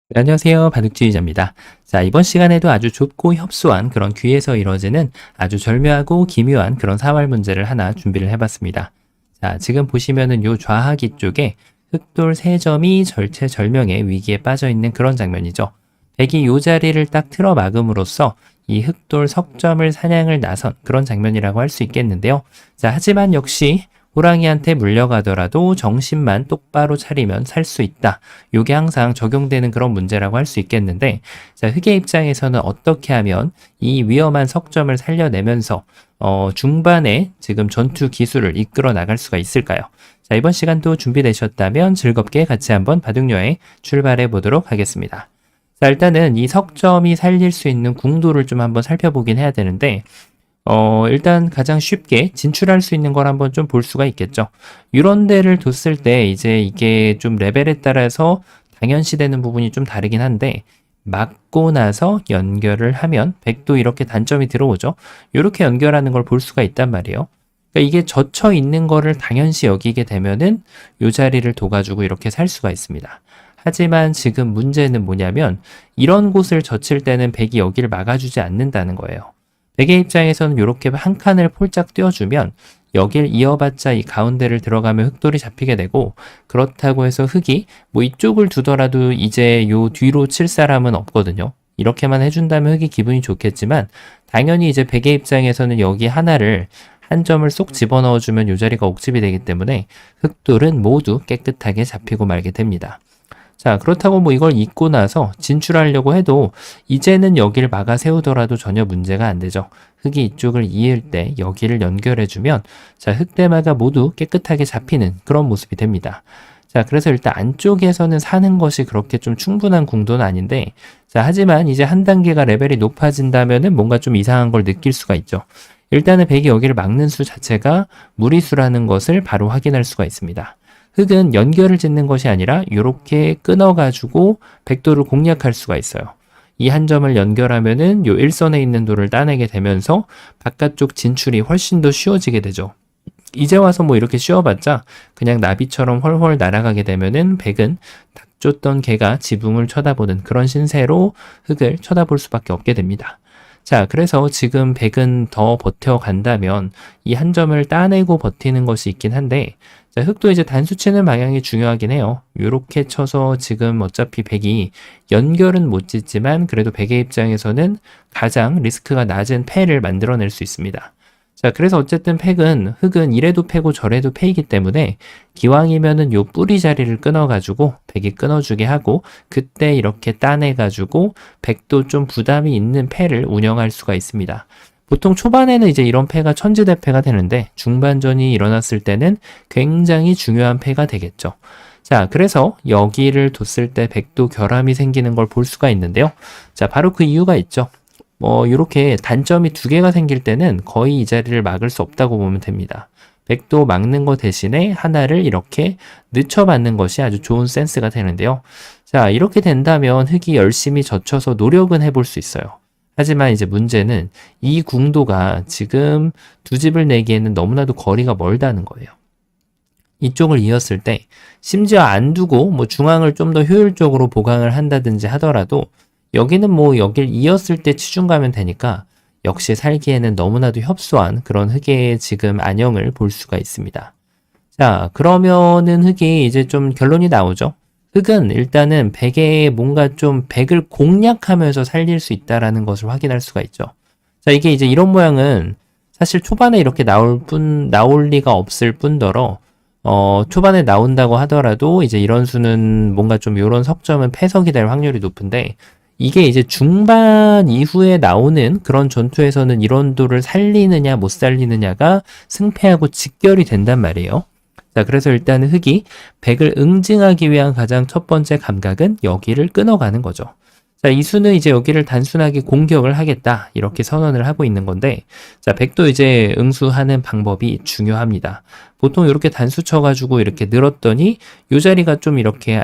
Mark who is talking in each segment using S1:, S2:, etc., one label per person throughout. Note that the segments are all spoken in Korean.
S1: 네, 안녕하세요. 바둑지휘자입니다. 자, 이번 시간에도 아주 좁고 협소한 그런 귀에서 이루어지는 아주 절묘하고 기묘한 그런 사활 문제를 하나 준비를 해봤습니다. 자, 지금 보시면은 요 좌하기 쪽에 흑돌 3점이 절체절명의 위기에 빠져 있는 그런 장면이죠. 백이 요 자리를 딱 틀어 막음으로써 이 흑돌 석점을 사냥을 나선 그런 장면이라고 할 수 있겠는데요. 자, 하지만 역시 호랑이한테 물려가더라도 정신만 똑바로 차리면 살 수 있다. 요게 항상 적용되는 그런 문제라고 할 수 있겠는데, 자, 흑의 입장에서는 어떻게 하면 이 위험한 석점을 살려내면서 중반에 지금 전투 기술을 이끌어 나갈 수가 있을까요? 자, 이번 시간도 준비되셨다면 즐겁게 같이 한번 바둑여행 출발해 보도록 하겠습니다. 자, 일단은 이 석점이 살릴 수 있는 궁도를 좀 한번 살펴보긴 해야 되는데, 일단 가장 쉽게 진출할 수 있는 걸 한번 좀 볼 수가 있겠죠. 이런 데를 뒀을 때 이제 이게 좀 레벨에 따라서 당연시되는 부분이 좀 다르긴 한데, 맞고 나서 연결을 하면 백도 이렇게 단점이 들어오죠. 이렇게 연결하는 걸 볼 수가 있단 말이에요. 그러니까 이게 젖혀 있는 거를 당연시 여기게 되면은 이 자리를 둬가지고 이렇게 살 수가 있습니다. 하지만 지금 문제는 뭐냐면 이런 곳을 젖힐 때는 백이 여기를 막아주지 않는다는 거예요. 백의 입장에서는 이렇게 한 칸을 폴짝 띄워주면 여길 이어봤자 이 가운데를 들어가면 흑돌이 잡히게 되고, 그렇다고 해서 흑이 뭐 이쪽을 두더라도 이제 요 뒤로 칠 사람은 없거든요. 이렇게만 해준다면 흑이 기분이 좋겠지만 당연히 이제 백의 입장에서는 여기 하나를 한 점을 쏙 집어넣어주면 요 자리가 옥집이 되기 때문에 흑돌은 모두 깨끗하게 잡히고 말게 됩니다. 자, 그렇다고 뭐 이걸 잊고 나서 진출하려고 해도 이제는 여기를 막아 세우더라도 전혀 문제가 안 되죠. 흑이 이쪽을 이을 때 여기를 연결해주면 자, 흑대마가 모두 깨끗하게 잡히는 그런 모습이 됩니다. 자, 그래서 일단 안쪽에서는 사는 것이 그렇게 좀 충분한 궁도는 아닌데, 자, 하지만 이제 한 단계가 레벨이 높아진다면은 뭔가 좀 이상한 걸 느낄 수가 있죠. 일단은 백이 여기를 막는 수 자체가 무리수라는 것을 바로 확인할 수가 있습니다. 흑은 연결을 짓는 것이 아니라 이렇게 끊어가지고 백도를 공략할 수가 있어요. 이 한 점을 연결하면은 요 일선에 있는 돌을 따내게 되면서 바깥쪽 진출이 훨씬 더 쉬워지게 되죠. 이제 와서 뭐 이렇게 쉬워봤자 그냥 나비처럼 훨훨 날아가게 되면은 백은 닭 쫓던 개가 지붕을 쳐다보는 그런 신세로 흑을 쳐다볼 수밖에 없게 됩니다. 자, 그래서 지금 백은 더 버텨간다면 이 한 점을 따내고 버티는 것이 있긴 한데, 자, 흑도 이제 단수 치는 방향이 중요하긴 해요. 요렇게 쳐서 지금 어차피 백이 연결은 못 짓지만 그래도 백의 입장에서는 가장 리스크가 낮은 패를 만들어낼 수 있습니다. 자, 그래서 어쨌든 흑은 이래도 패고 저래도 패이기 때문에 기왕이면은 요 뿌리 자리를 끊어가지고 백이 끊어주게 하고 그때 이렇게 따내가지고 백도 좀 부담이 있는 패를 운영할 수가 있습니다. 보통 초반에는 이제 이런 패가 천지대패가 되는데 중반전이 일어났을 때는 굉장히 중요한 패가 되겠죠. 자, 그래서 여기를 뒀을 때 백도 결함이 생기는 걸 볼 수가 있는데요. 자, 바로 그 이유가 있죠. 이렇게 단점이 2개가 생길 때는 거의 이 자리를 막을 수 없다고 보면 됩니다. 백도 막는 거 대신에 하나를 이렇게 늦춰받는 것이 아주 좋은 센스가 되는데요. 자, 이렇게 된다면 흑이 열심히 젖혀서 노력은 해볼 수 있어요. 하지만 이제 문제는 이 궁도가 지금 두 집을 내기에는 너무나도 거리가 멀다는 거예요. 이쪽을 이었을 때 심지어 안 두고 뭐 중앙을 좀 더 효율적으로 보강을 한다든지 하더라도 여기는 뭐 여길 이었을 때 치중 가면 되니까 역시 살기에는 너무나도 협소한 그런 흑의 지금 안형을 볼 수가 있습니다. 자, 그러면은 흑이 이제 좀 결론이 나오죠. 흑은 일단은 백에 뭔가 좀 백을 공략하면서 살릴 수 있다라는 것을 확인할 수가 있죠. 자, 이게 이제 이런 모양은 사실 초반에 이렇게 나올 리가 없을 뿐더러 초반에 나온다고 하더라도 이제 이런 수는 뭔가 좀 이런 석점은 패석이 될 확률이 높은데, 이게 이제 중반 이후에 나오는 그런 전투에서는 이런 도를 살리느냐 못 살리느냐가 승패하고 직결이 된단 말이에요. 자, 그래서 일단은 흑이 백을 응징하기 위한 가장 첫 번째 감각은 여기를 끊어가는 거죠. 자, 이 수는 이제 여기를 단순하게 공격을 하겠다 이렇게 선언을 하고 있는 건데, 자, 백도 이제 응수하는 방법이 중요합니다. 보통 이렇게 단수 쳐가지고 이렇게 늘었더니 이 자리가 좀 이렇게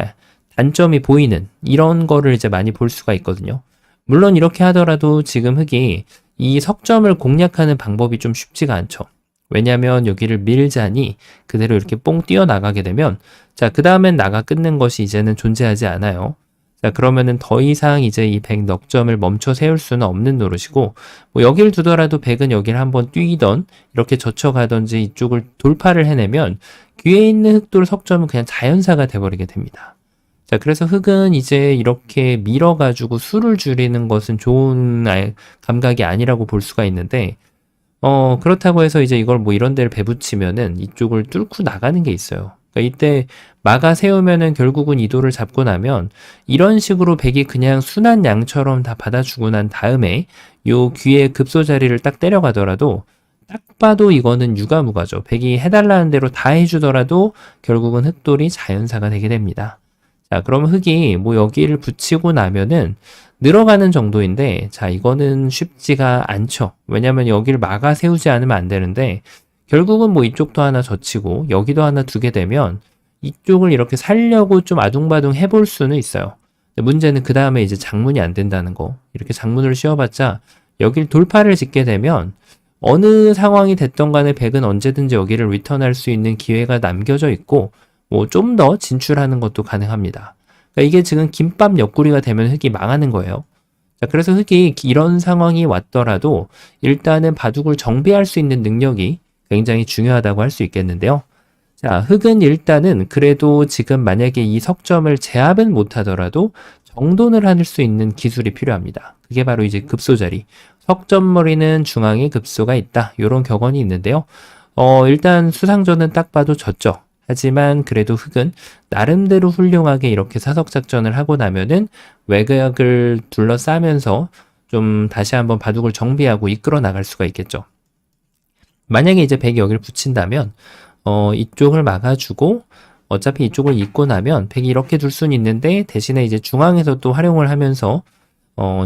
S1: 단점이 보이는 이런 거를 이제 많이 볼 수가 있거든요. 물론 이렇게 하더라도 지금 흑이 이 석점을 공략하는 방법이 좀 쉽지가 않죠. 왜냐하면 여기를 밀자니 그대로 이렇게 뽕 뛰어나가게 되면, 자, 그 다음엔 나가 끊는 것이 이제는 존재하지 않아요. 자, 그러면은 더 이상 이제 이 백 넉점을 멈춰 세울 수는 없는 노릇이고, 뭐 여길 두더라도 백은 여기를 한번 뛰던, 이렇게 젖혀가든지 이쪽을 돌파를 해내면, 귀에 있는 흑돌 석점은 그냥 자연사가 돼버리게 됩니다. 자, 그래서 흑은 이제 이렇게 밀어가지고 수를 줄이는 것은 좋은 감각이 아니라고 볼 수가 있는데, 그렇다고 해서 이제 이걸 뭐 이런 데를 배붙이면은 이쪽을 뚫고 나가는 게 있어요. 그러니까 이때 막아 세우면은 결국은 이도를 잡고 나면 이런 식으로 백이 그냥 순한 양처럼 다 받아주고 난 다음에 요 귀의 급소 자리를 딱 때려가더라도 딱 봐도 이거는 유가무가죠. 백이 해달라는 대로 다 해주더라도 결국은 흑돌이 자연사가 되게 됩니다. 자, 그럼 흑이 뭐 여기를 붙이고 나면은 늘어가는 정도인데, 자, 이거는 쉽지가 않죠. 왜냐면 여기를 막아 세우지 않으면 안 되는데, 결국은 뭐 이쪽도 하나 젖히고, 여기도 하나 두게 되면, 이쪽을 이렇게 살려고 좀 아둥바둥 해볼 수는 있어요. 문제는 그 다음에 이제 장문이 안 된다는 거. 이렇게 장문을 씌워봤자, 여길 돌파를 짓게 되면, 어느 상황이 됐던 간에 백은 언제든지 여기를 리턴할 수 있는 기회가 남겨져 있고, 뭐 좀 더 진출하는 것도 가능합니다. 그러니까 이게 지금 김밥 옆구리가 되면 흑이 망하는 거예요. 자, 그래서 흑이 이런 상황이 왔더라도 일단은 바둑을 정비할 수 있는 능력이 굉장히 중요하다고 할 수 있겠는데요. 자, 흑은 일단은 그래도 지금 만약에 이 석점을 제압은 못하더라도 정돈을 할 수 있는 기술이 필요합니다. 그게 바로 이제 급소자리. 석점머리는 중앙에 급소가 있다. 이런 격언이 있는데요. 일단 수상전은 딱 봐도 졌죠. 하지만 그래도 흑은 나름대로 훌륭하게 이렇게 사석작전을 하고 나면은 외곽을 둘러싸면서 좀 다시 한번 바둑을 정비하고 이끌어 나갈 수가 있겠죠. 만약에 이제 백이 여기를 붙인다면 이쪽을 막아주고 어차피 이쪽을 잇고 나면 백이 이렇게 둘 수는 있는데 대신에 이제 중앙에서 또 활용을 하면서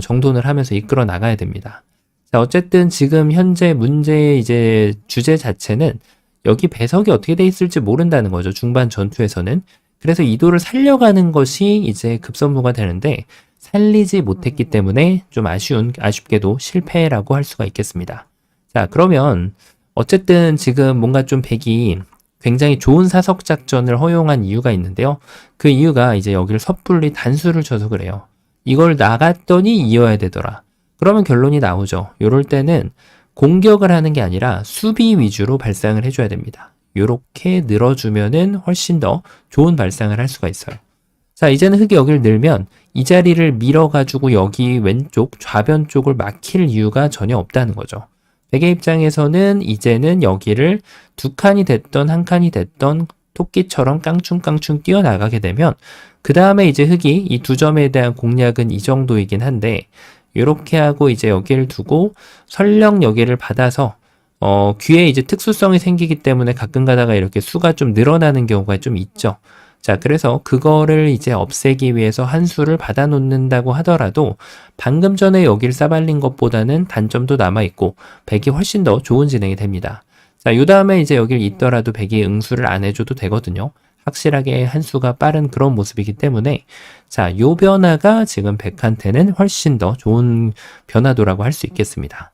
S1: 정돈을 하면서 이끌어 나가야 됩니다. 자, 어쨌든 지금 현재 문제의 이제 주제 자체는 여기 배석이 어떻게 돼 있을지 모른다는 거죠. 중반 전투에서는. 그래서 이도를 살려가는 것이 이제 급선무가 되는데 살리지 못했기 때문에 좀 아쉽게도 실패라고 할 수가 있겠습니다. 자, 그러면 어쨌든 지금 뭔가 좀 백이 굉장히 좋은 사석 작전을 허용한 이유가 있는데요. 그 이유가 이제 여기를 섣불리 단수를 쳐서 그래요. 이걸 나갔더니 이어야 되더라. 그러면 결론이 나오죠. 요럴 때는 공격을 하는 게 아니라 수비 위주로 발상을 해줘야 됩니다. 요렇게 늘어주면은 훨씬 더 좋은 발상을 할 수가 있어요. 자, 이제는 흑이 여기를 늘면 이 자리를 밀어가지고 여기 왼쪽 좌변 쪽을 막힐 이유가 전혀 없다는 거죠. 백의 입장에서는 이제는 여기를 두 칸이 됐던 한 칸이 됐던 토끼처럼 깡충깡충 뛰어나가게 되면 그 다음에 이제 흑이 이 두 점에 대한 공략은 이 정도이긴 한데 이렇게 하고 이제 여기를 두고 설령 여기를 받아서 귀에 이제 특수성이 생기기 때문에 가끔 가다가 이렇게 수가 좀 늘어나는 경우가 좀 있죠. 자, 그래서 그거를 이제 없애기 위해서 한 수를 받아 놓는다고 하더라도 방금 전에 여기를 싸발린 것보다는 단점도 남아있고 백이 훨씬 더 좋은 진행이 됩니다. 자, 요 다음에 이제 여기를 있더라도 백이 응수를 안 해줘도 되거든요. 확실하게 한 수가 빠른 그런 모습이기 때문에 자, 요 변화가 지금 백한테는 훨씬 더 좋은 변화도라고 할 수 있겠습니다.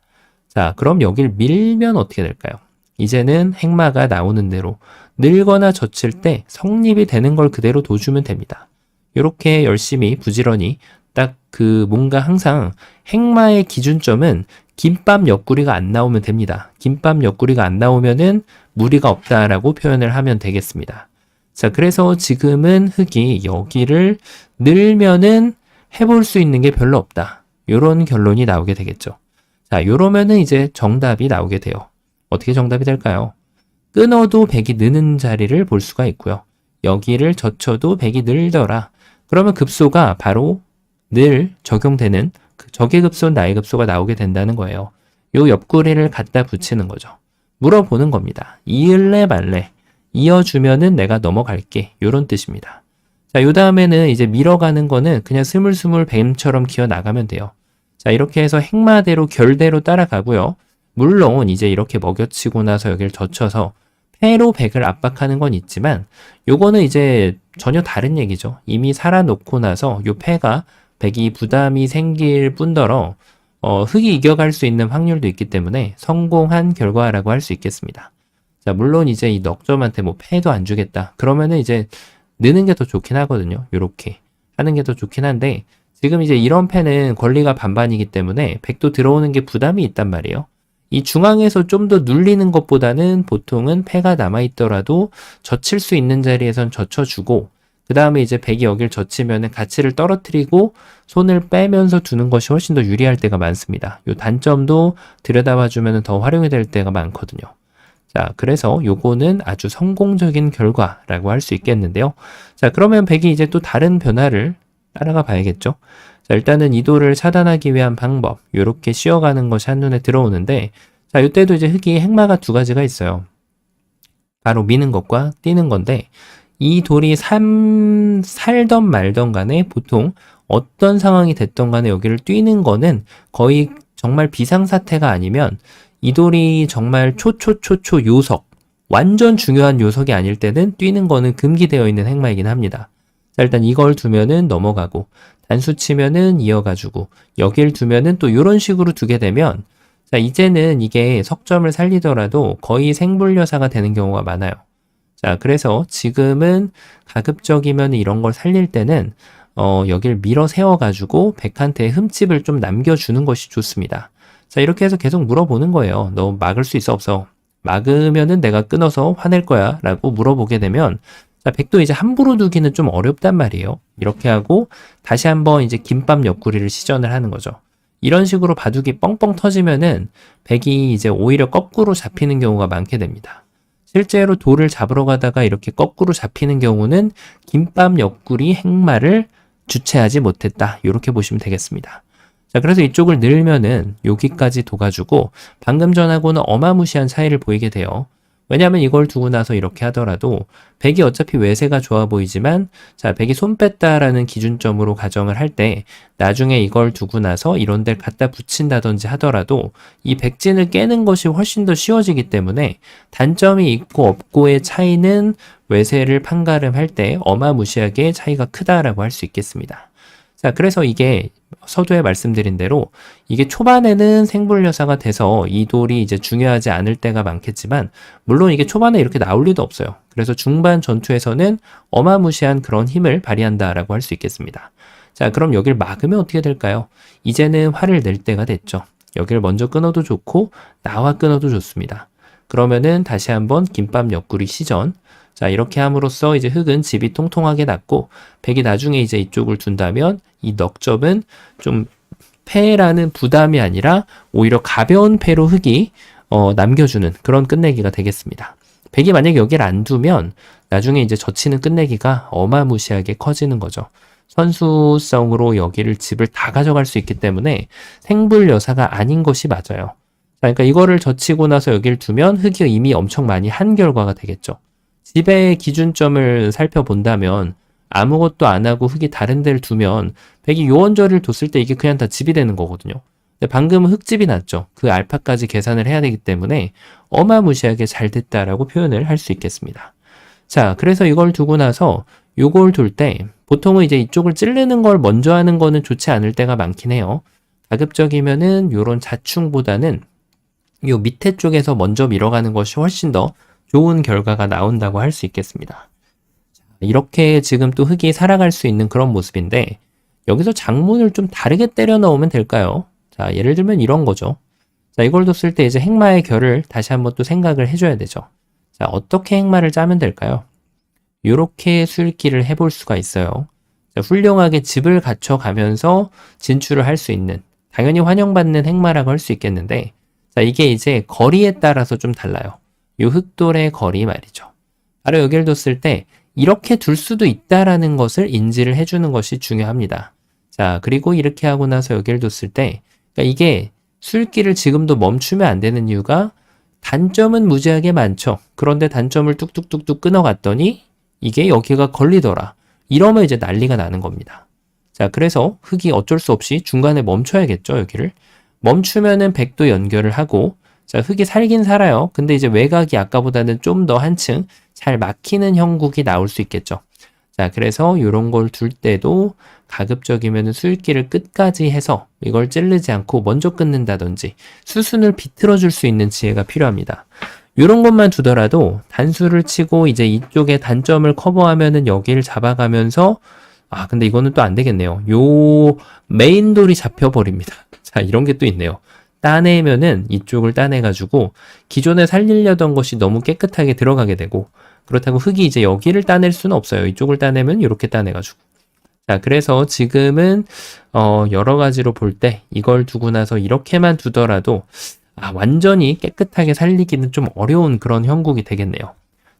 S1: 자, 그럼 여길 밀면 어떻게 될까요? 이제는 행마가 나오는 대로 늘거나 젖힐 때 성립이 되는 걸 그대로 둬주면 됩니다. 이렇게 열심히 부지런히 딱 그 뭔가 항상 행마의 기준점은 김밥 옆구리가 안 나오면 됩니다. 김밥 옆구리가 안 나오면은 무리가 없다라고 표현을 하면 되겠습니다. 자, 그래서 지금은 흑이 여기를 늘면은 해볼 수 있는 게 별로 없다. 요런 결론이 나오게 되겠죠. 자, 요러면은 이제 정답이 나오게 돼요. 어떻게 정답이 될까요? 끊어도 백이 느는 자리를 볼 수가 있고요. 여기를 젖혀도 백이 늘더라. 그러면 급소가 바로 늘 적용되는 적의 급소, 나의 급소가 나오게 된다는 거예요. 요 옆구리를 갖다 붙이는 거죠. 물어보는 겁니다. 이을래 말래. 이어주면은 내가 넘어갈게. 요런 뜻입니다. 자, 요 다음에는 이제 밀어가는 거는 그냥 스물스물 뱀처럼 기어 나가면 돼요. 자, 이렇게 해서 행마대로 결대로 따라가고요. 물론 이제 이렇게 먹여치고 나서 여기를 젖혀서 패로 백을 압박하는 건 있지만 요거는 이제 전혀 다른 얘기죠. 이미 살아놓고 나서 요 패가 백이 부담이 생길 뿐더러 흑이 이겨갈 수 있는 확률도 있기 때문에 성공한 결과라고 할 수 있겠습니다. 자, 물론 이제 이 넉점한테 뭐 패도 안 주겠다. 그러면은 이제 느는 게 더 좋긴 하거든요. 요렇게. 하는 게 더 좋긴 한데, 지금 이제 이런 패는 권리가 반반이기 때문에 백도 들어오는 게 부담이 있단 말이에요. 이 중앙에서 좀 더 눌리는 것보다는 보통은 패가 남아있더라도 젖힐 수 있는 자리에선 젖혀주고, 그 다음에 이제 백이 여길 젖히면은 가치를 떨어뜨리고 손을 빼면서 두는 것이 훨씬 더 유리할 때가 많습니다. 이 단점도 들여다봐주면 더 활용이 될 때가 많거든요. 자, 그래서 요거는 아주 성공적인 결과라고 할 수 있겠는데요. 자, 그러면 백이 이제 또 다른 변화를 따라가 봐야겠죠. 자, 일단은 이도를 차단하기 위한 방법, 요렇게 씌워가는 것이 한눈에 들어오는데, 자, 이때도 이제 흙이 행마가 두 가지가 있어요. 바로 미는 것과 뛰는 건데, 이 돌이 살던 말던 간에 보통 어떤 상황이 됐던 간에 여기를 뛰는 거는 거의 정말 비상사태가 아니면 이 돌이 정말 초초초초 요석, 완전 중요한 요석이 아닐 때는 뛰는 거는 금기되어 있는 행마이긴 합니다. 자, 일단 이걸 두면은 넘어가고, 단수 치면은 이어가주고, 여길 두면은 또 이런 식으로 두게 되면, 자, 이제는 이게 석점을 살리더라도 거의 생불여사가 되는 경우가 많아요. 자, 그래서 지금은 가급적이면 이런 걸 살릴 때는 여길 밀어 세워가지고 백한테 흠집을 좀 남겨주는 것이 좋습니다. 자, 이렇게 해서 계속 물어보는 거예요. 너 막을 수 있어 없어? 막으면은 내가 끊어서 화낼 거야 라고 물어보게 되면, 자, 백도 이제 함부로 두기는 좀 어렵단 말이에요. 이렇게 하고 다시 한번 이제 김밥 옆구리를 시전을 하는 거죠. 이런 식으로 바둑이 뻥뻥 터지면은 백이 이제 오히려 거꾸로 잡히는 경우가 많게 됩니다. 실제로 돌을 잡으러 가다가 이렇게 거꾸로 잡히는 경우는 김밥 옆구리 행마를 주체하지 못했다. 이렇게 보시면 되겠습니다. 자, 그래서 이쪽을 늘면은 여기까지 둬가지고 방금 전하고는 어마무시한 차이를 보이게 돼요. 왜냐하면 이걸 두고 나서 이렇게 하더라도 백이 어차피 외세가 좋아 보이지만, 자, 백이 손 뺐다라는 기준점으로 가정을 할 때 나중에 이걸 두고 나서 이런 데를 갖다 붙인다든지 하더라도 이 백진을 깨는 것이 훨씬 더 쉬워지기 때문에 단점이 있고 없고의 차이는 외세를 판가름할 때 어마무시하게 차이가 크다라고 할 수 있겠습니다. 자, 그래서 이게 서두에 말씀드린 대로 이게 초반에는 생불여사가 돼서 이 돌이 이제 중요하지 않을 때가 많겠지만, 물론 이게 초반에 이렇게 나올 리도 없어요. 그래서 중반 전투에서는 어마무시한 그런 힘을 발휘한다라고 할 수 있겠습니다. 자, 그럼 여길 막으면 어떻게 될까요? 이제는 화를 낼 때가 됐죠. 여길 먼저 끊어도 좋고 나와 끊어도 좋습니다. 그러면은 다시 한번 김밥 옆구리 시전. 자, 이렇게 함으로써 이제 흙은 집이 통통하게 났고, 백이 나중에 이제 이쪽을 둔다면 이 넉점은 좀 패라는 부담이 아니라 오히려 가벼운 패로 흙이 남겨주는 그런 끝내기가 되겠습니다. 백이 만약에 여기를 안 두면 나중에 이제 젖히는 끝내기가 어마무시하게 커지는 거죠. 선수성으로 여기를 집을 다 가져갈 수 있기 때문에 생불여사가 아닌 것이 맞아요. 자, 그러니까 이거를 젖히고 나서 여기를 두면 흙이 이미 엄청 많이 한 결과가 되겠죠. 집의 기준점을 살펴본다면 아무것도 안 하고 흙이 다른 데를 두면 백이 요원저리를 뒀을 때 이게 그냥 다 집이 되는 거거든요. 근데 방금은 흙집이 났죠. 그 알파까지 계산을 해야 되기 때문에 어마무시하게 잘 됐다라고 표현을 할 수 있겠습니다. 자, 그래서 이걸 두고 나서 요걸 둘 때 보통은 이제 이쪽을 찌르는 걸 먼저 하는 거는 좋지 않을 때가 많긴 해요. 가급적이면은 요런 자충보다는 요 밑에 쪽에서 먼저 밀어가는 것이 훨씬 더 좋은 결과가 나온다고 할 수 있겠습니다. 이렇게 지금 또 흙이 살아갈 수 있는 그런 모습인데, 여기서 장문을 좀 다르게 때려 넣으면 될까요? 자, 예를 들면 이런 거죠. 자, 이걸 뒀을 때 이제 행마의 결을 다시 한번 또 생각을 해줘야 되죠. 자, 어떻게 행마를 짜면 될까요? 이렇게 수읽기를 해볼 수가 있어요. 자, 훌륭하게 집을 갖춰가면서 진출을 할 수 있는, 당연히 환영받는 행마라고 할 수 있겠는데, 자, 이게 이제 거리에 따라서 좀 달라요. 이 흙돌의 거리 말이죠. 바로 여기를 뒀을 때 이렇게 둘 수도 있다라는 것을 인지를 해주는 것이 중요합니다. 자, 그리고 이렇게 하고 나서 여기를 뒀을 때, 그러니까 이게 수읽기를 지금도 멈추면 안 되는 이유가, 단점은 무지하게 많죠. 그런데 단점을 뚝뚝뚝뚝 끊어갔더니 이게 여기가 걸리더라. 이러면 이제 난리가 나는 겁니다. 자, 그래서 흙이 어쩔 수 없이 중간에 멈춰야겠죠, 여기를. 멈추면은 백도 연결을 하고, 자, 흙이 살긴 살아요. 근데 이제 외곽이 아까보다는 좀 더 한층 잘 막히는 형국이 나올 수 있겠죠. 자, 그래서 이런 걸 둘 때도 가급적이면 수읽기를 끝까지 해서 이걸 찌르지 않고 먼저 끊는다든지 수순을 비틀어 줄 수 있는 지혜가 필요합니다. 이런 것만 두더라도 단수를 치고 이제 이쪽에 단점을 커버하면은 여기를 잡아가면서 아, 근데 이거는 또 안 되겠네요. 요 메인 돌이 잡혀버립니다. 자, 이런 게 또 있네요. 따내면은 이쪽을 따내가지고 기존에 살리려던 것이 너무 깨끗하게 들어가게 되고, 그렇다고 흙이 이제 여기를 따낼 수는 없어요. 이쪽을 따내면 이렇게 따내가지고. 자, 그래서 지금은 여러 가지로 볼 때 이걸 두고 나서 이렇게만 두더라도 완전히 깨끗하게 살리기는 좀 어려운 그런 형국이 되겠네요.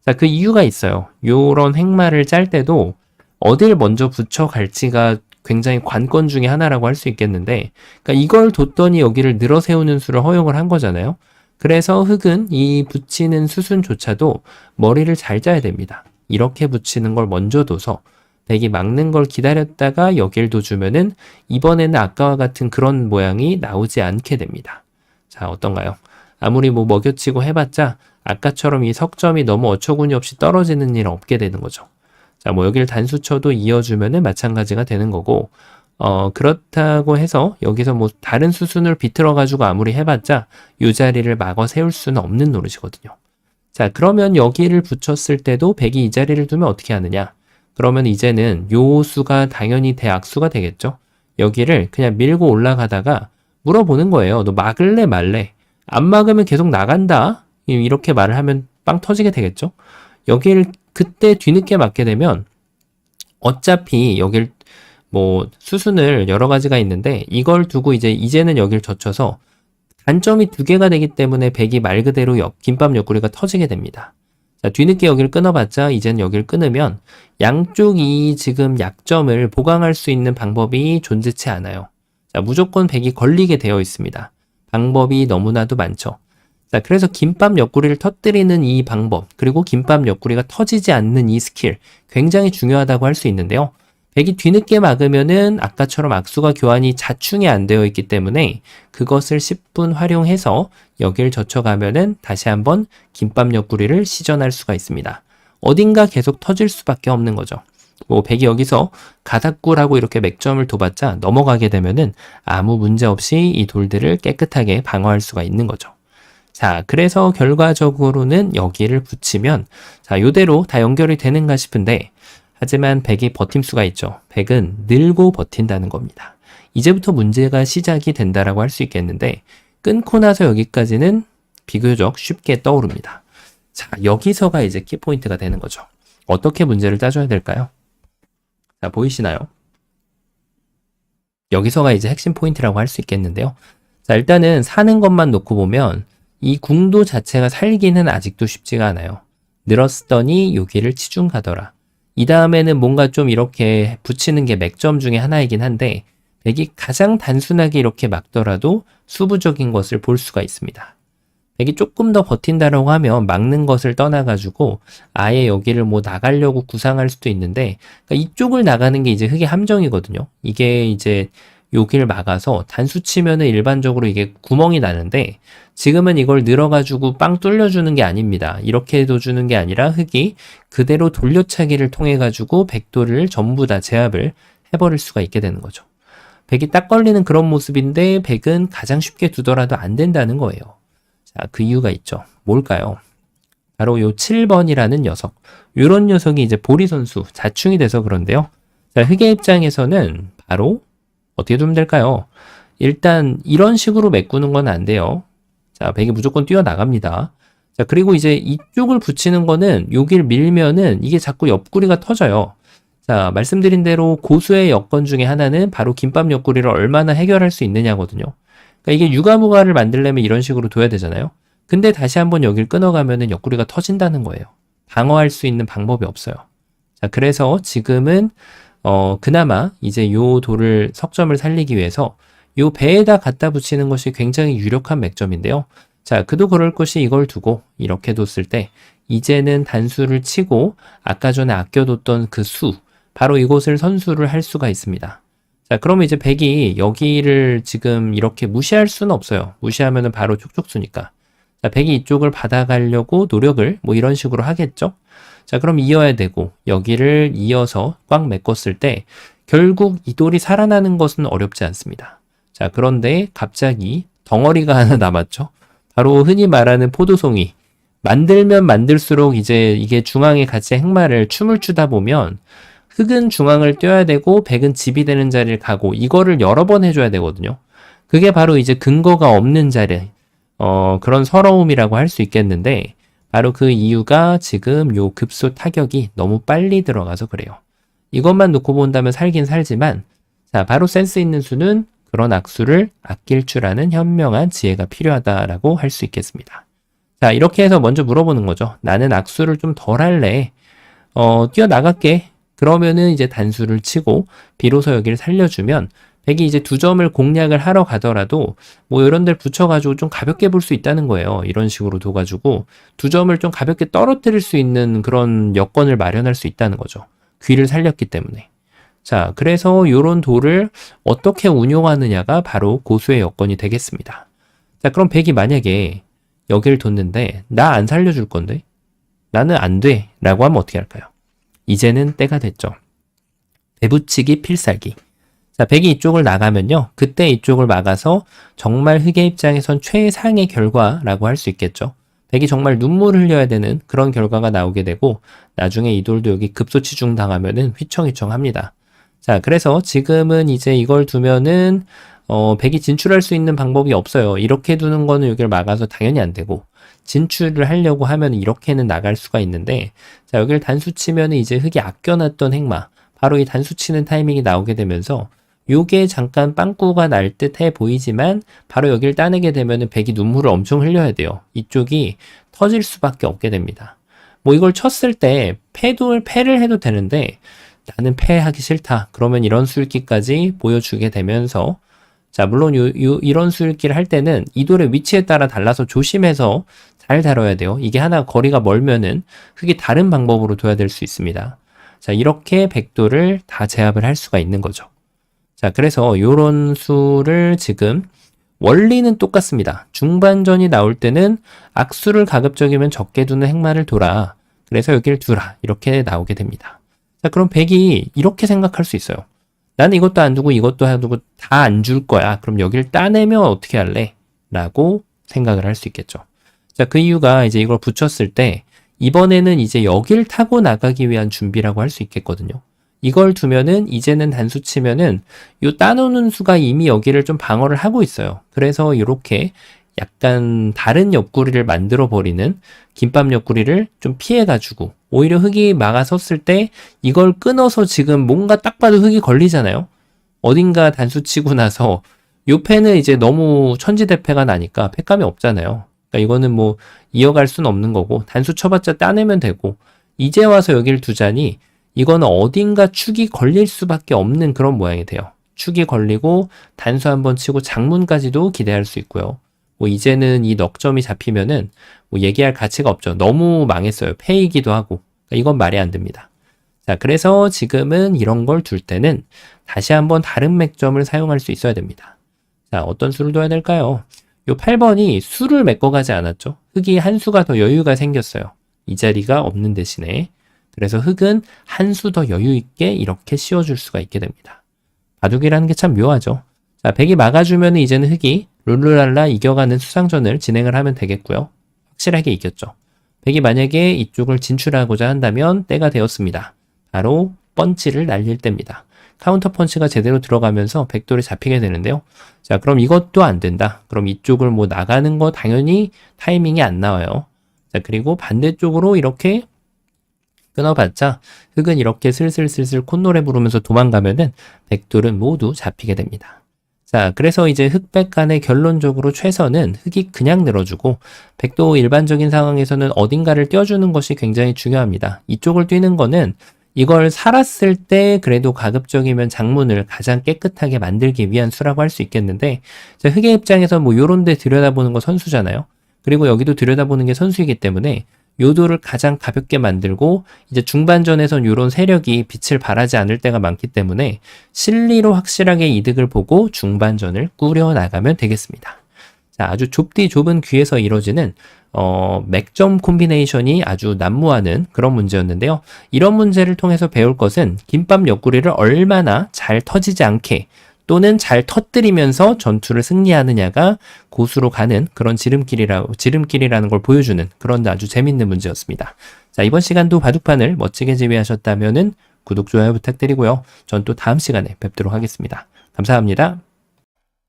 S1: 자, 그 이유가 있어요. 요런 행마를 짤 때도 어딜 먼저 붙여갈지가 굉장히 관건 중에 하나라고 할 수 있겠는데, 그러니까 이걸 뒀더니 여기를 늘어 세우는 수를 허용을 한 거잖아요. 그래서 흙은 이 붙이는 수순조차도 머리를 잘 짜야 됩니다. 이렇게 붙이는 걸 먼저 둬서 백이 막는 걸 기다렸다가 여길 둬주면은 이번에는 아까와 같은 그런 모양이 나오지 않게 됩니다. 자, 어떤가요? 아무리 뭐 먹여치고 해봤자 아까처럼 이 석점이 너무 어처구니 없이 떨어지는 일은 없게 되는 거죠. 자, 뭐 여기를 단수 쳐도 이어주면은 마찬가지가 되는 거고, 그렇다고 해서 여기서 뭐 다른 수순을 비틀어가지고 아무리 해봤자 이 자리를 막아 세울 수는 없는 노릇이거든요. 자, 그러면 여기를 붙였을 때도 백이 이 자리를 두면 어떻게 하느냐? 그러면 이제는 요 수가 당연히 대악수가 되겠죠? 여기를 그냥 밀고 올라가다가 물어보는 거예요. 너 막을래 말래? 안 막으면 계속 나간다? 이렇게 말을 하면 빵 터지게 되겠죠? 여기를 그때 뒤늦게 맞게 되면 어차피 여길 뭐 수순을 여러 가지가 있는데 이걸 두고 이제는 여길 젖혀서 단점이 두 개가 되기 때문에 백이 말 그대로 김밥 옆구리가 터지게 됩니다. 자, 뒤늦게 여기를 끊어봤자 이제는 여기를 끊으면 양쪽이 지금 약점을 보강할 수 있는 방법이 존재치 않아요. 자, 무조건 백이 걸리게 되어 있습니다. 방법이 너무나도 많죠. 자, 그래서 김밥 옆구리를 터뜨리는 이 방법, 그리고 김밥 옆구리가 터지지 않는 이 스킬, 굉장히 중요하다고 할 수 있는데요. 백이 뒤늦게 막으면은 아까처럼 악수가 교환이 자충이 안 되어 있기 때문에 그것을 10분 활용해서 여길 젖혀가면은 다시 한번 김밥 옆구리를 시전할 수가 있습니다. 어딘가 계속 터질 수밖에 없는 거죠. 뭐 백이 여기서 가닥굴하고 이렇게 맥점을 둬봤자 넘어가게 되면은 아무 문제 없이 이 돌들을 깨끗하게 방어할 수가 있는 거죠. 자, 그래서 결과적으로는 여기를 붙이면 자, 요대로 다 연결이 되는가 싶은데, 하지만 백이 버팀수가 있죠. 백은 늘고 버틴다는 겁니다. 이제부터 문제가 시작이 된다라고 할 수 있겠는데, 끊고 나서 여기까지는 비교적 쉽게 떠오릅니다. 자, 여기서가 이제 키포인트가 되는 거죠. 어떻게 문제를 따져야 될까요? 자, 보이시나요? 여기서가 이제 핵심 포인트라고 할 수 있겠는데요. 자, 일단은 사는 것만 놓고 보면 이 궁도 자체가 살기는 아직도 쉽지가 않아요. 늘었더니 여기를 치중 가더라. 이 다음에는 뭔가 좀 이렇게 붙이는 게 맥점 중에 하나이긴 한데, 백이 가장 단순하게 이렇게 막더라도 수부적인 것을 볼 수가 있습니다. 백이 조금 더 버틴다라고 하면 막는 것을 떠나가지고 아예 여기를 뭐 나가려고 구상할 수도 있는데, 그러니까 이쪽을 나가는 게 이제 흙의 함정이거든요. 이게 이제 여기를 막아서 단수 치면은 일반적으로 이게 구멍이 나는데, 지금은 이걸 늘어가지고 빵 뚫려주는 게 아닙니다. 이렇게 해줘주는 게 아니라 흙이 그대로 돌려차기를 통해가지고 백돌을 전부 다 제압을 해버릴 수가 있게 되는 거죠. 백이 딱 걸리는 그런 모습인데 백은 가장 쉽게 두더라도 안 된다는 거예요. 자, 그 이유가 있죠. 뭘까요? 바로 요 7번이라는 녀석. 요런 녀석이 이제 보리 선수, 자충이 돼서 그런데요. 자, 흙의 입장에서는 바로 어떻게 두면 될까요? 일단 이런 식으로 메꾸는 건 안 돼요. 자, 백이 무조건 뛰어나갑니다. 자, 그리고 이제 이쪽을 붙이는 거는 여기를 밀면은 이게 자꾸 옆구리가 터져요. 자, 말씀드린 대로 고수의 여건 중에 하나는 바로 김밥 옆구리를 얼마나 해결할 수 있느냐거든요. 그러니까 이게 유가무가를 만들려면 이런 식으로 둬야 되잖아요. 근데 다시 한번 여기를 끊어가면은 옆구리가 터진다는 거예요. 방어할 수 있는 방법이 없어요. 자, 그래서 지금은 그나마 이제 요 돌을 석점을 살리기 위해서 요 배에다 갖다 붙이는 것이 굉장히 유력한 맥점인데요. 자, 그도 그럴 것이 이걸 두고 이렇게 뒀을 때 이제는 단수를 치고 아까 전에 아껴뒀던 그 수, 바로 이곳을 선수를 할 수가 있습니다. 자, 그러면 이제 백이 여기를 지금 이렇게 무시할 수는 없어요. 무시하면은 바로 촉촉수니까. 자, 백이 이쪽을 받아가려고 노력을 뭐 이런 식으로 하겠죠? 자, 그럼 이어야 되고 여기를 이어서 꽉 메꿨을 때 결국 이 돌이 살아나는 것은 어렵지 않습니다. 자, 그런데 갑자기 덩어리가 하나 남았죠. 바로 흔히 말하는 포도송이. 만들면 만들수록 이제 이게 중앙에 같이 행마를 춤을 추다 보면 흑은 중앙을 띄어야 되고 백은 집이 되는 자리를 가고 이거를 여러 번 해줘야 되거든요. 그게 바로 이제 근거가 없는 자리, 그런 서러움이라고 할 수 있겠는데 바로 그 이유가 지금 요 급소 타격이 너무 빨리 들어가서 그래요. 이것만 놓고 본다면 살긴 살지만 자, 바로 센스 있는 수는 그런 악수를 아낄 줄 아는 현명한 지혜가 필요하다라고 할 수 있겠습니다. 자, 이렇게 해서 먼저 물어보는 거죠. 나는 악수를 좀 덜 할래. 뛰어나갈게. 그러면은 이제 단수를 치고 비로소 여기를 살려주면 백이 이제 2점을 공략을 하러 가더라도 뭐 이런 데를 붙여가지고 좀 가볍게 볼 수 있다는 거예요. 이런 식으로 둬가지고 2점을 좀 가볍게 떨어뜨릴 수 있는 그런 여건을 마련할 수 있다는 거죠. 귀를 살렸기 때문에. 자, 그래서 이런 도를 어떻게 운용하느냐가 바로 고수의 여건이 되겠습니다. 자, 그럼 백이 만약에 여기를 뒀는데 나 안 살려줄 건데 나는 안 돼 라고 하면 어떻게 할까요? 이제는 때가 됐죠. 배붙이기 필살기. 자, 백이 이쪽을 나가면요. 그때 이쪽을 막아서 정말 흑의 입장에선 최상의 결과라고 할 수 있겠죠. 백이 정말 눈물을 흘려야 되는 그런 결과가 나오게 되고 나중에 이 돌도 여기 급소치중 당하면은 휘청휘청합니다. 자, 그래서 지금은 이제 이걸 두면은 백이 진출할 수 있는 방법이 없어요. 이렇게 두는 거는 여기를 막아서 당연히 안 되고 진출을 하려고 하면 이렇게는 나갈 수가 있는데 자, 여기를 단수 치면은 이제 흑이 아껴놨던 행마 바로 이 단수 치는 타이밍이 나오게 되면서 요게 잠깐 빵꾸가 날 듯해 보이지만 바로 여기를 따내게 되면은 백이 눈물을 엄청 흘려야 돼요. 이쪽이 터질 수밖에 없게 됩니다. 뭐 이걸 쳤을 때 패를 해도 되는데 나는 패하기 싫다. 그러면 이런 수읽기까지 보여주게 되면서 자, 물론 이런 수읽기를 할 때는 이 돌의 위치에 따라 달라서 조심해서 잘 다뤄야 돼요. 이게 하나 거리가 멀면은 흑이 다른 방법으로 둬야 될 수 있습니다. 자, 이렇게 백도를 다 제압을 할 수가 있는 거죠. 자, 그래서 요런 수를 지금 원리는 똑같습니다. 중반전이 나올 때는 악수를 가급적이면 적게 두는 행마를 둬라. 그래서 여기를 두라. 이렇게 나오게 됩니다. 자, 그럼 백이 이렇게 생각할 수 있어요. 나는 이것도 안 두고 이것도 안 두고 다 안 줄 거야. 그럼 여기를 따내면 어떻게 할래? 라고 생각을 할 수 있겠죠. 자, 그 이유가 이제 이걸 붙였을 때 이번에는 이제 여길 타고 나가기 위한 준비라고 할 수 있겠거든요. 이걸 두면은 이제는 단수 치면은 요 따놓는 수가 이미 여기를 좀 방어를 하고 있어요. 그래서 이렇게 약간 다른 옆구리를 만들어 버리는 김밥 옆구리를 좀 피해가지고 오히려 흑이 막아섰을 때 이걸 끊어서 지금 뭔가 딱 봐도 흑이 걸리잖아요. 어딘가 단수 치고 나서 요 패는 이제 너무 천지대패가 나니까 패감이 없잖아요. 그러니까 이거는 뭐 이어갈 수는 없는 거고 단수 쳐봤자 따내면 되고 이제 와서 여기를 두자니 이거는 어딘가 축이 걸릴 수밖에 없는 그런 모양이 돼요. 축이 걸리고 단수 한번 치고 장문까지도 기대할 수 있고요. 뭐 이제는 이 넉점이 잡히면은 뭐 얘기할 가치가 없죠. 너무 망했어요. 패이기도 하고. 그러니까 이건 말이 안 됩니다. 자, 그래서 지금은 이런 걸 둘 때는 다시 한번 다른 맥점을 사용할 수 있어야 됩니다. 자, 어떤 수를 둬야 될까요? 요 8번이 수를 메꿔가지 않았죠. 흑이 한 수가 더 여유가 생겼어요. 이 자리가 없는 대신에. 그래서 흑은 한 수 더 여유 있게 이렇게 씌워줄 수가 있게 됩니다. 바둑이라는 게 참 묘하죠. 자, 백이 막아주면 이제는 흑이 룰루랄라 이겨가는 수상전을 진행을 하면 되겠고요. 확실하게 이겼죠. 백이 만약에 이쪽을 진출하고자 한다면 때가 되었습니다. 바로 펀치를 날릴 때입니다. 카운터 펀치가 제대로 들어가면서 백돌이 잡히게 되는데요. 자, 그럼 이것도 안 된다. 그럼 이쪽을 뭐 나가는 거 당연히 타이밍이 안 나와요. 자, 그리고 반대쪽으로 이렇게 끊어봤자 흑은 이렇게 슬슬슬슬 콧노래 부르면서 도망가면은 백돌은 모두 잡히게 됩니다. 자, 그래서 이제 흑백 간의 결론적으로 최선은 흑이 그냥 늘어주고 백도 일반적인 상황에서는 어딘가를 띄워주는 것이 굉장히 중요합니다. 이쪽을 뛰는 거는 이걸 살았을 때 그래도 가급적이면 장문을 가장 깨끗하게 만들기 위한 수라고 할 수 있겠는데 자, 흑의 입장에서 뭐 요런 데 들여다보는 거 선수잖아요. 그리고 여기도 들여다보는 게 선수이기 때문에 요도를 가장 가볍게 만들고 이제 중반전에선 요런 세력이 빛을 발하지 않을 때가 많기 때문에 실리로 확실하게 이득을 보고 중반전을 꾸려나가면 되겠습니다. 자, 아주 좁은 귀에서 이루어지는 맥점 콤비네이션이 아주 난무하는 그런 문제였는데요. 이런 문제를 통해서 배울 것은 김밥 옆구리를 얼마나 잘 터지지 않게 또는 잘 터뜨리면서 전투를 승리하느냐가 고수로 가는 그런 지름길이라는 걸 보여주는 그런 아주 재밌는 문제였습니다. 자, 이번 시간도 바둑판을 멋지게 지휘하셨다면은 구독, 좋아요 부탁드리고요. 전 또 다음 시간에 뵙도록 하겠습니다. 감사합니다.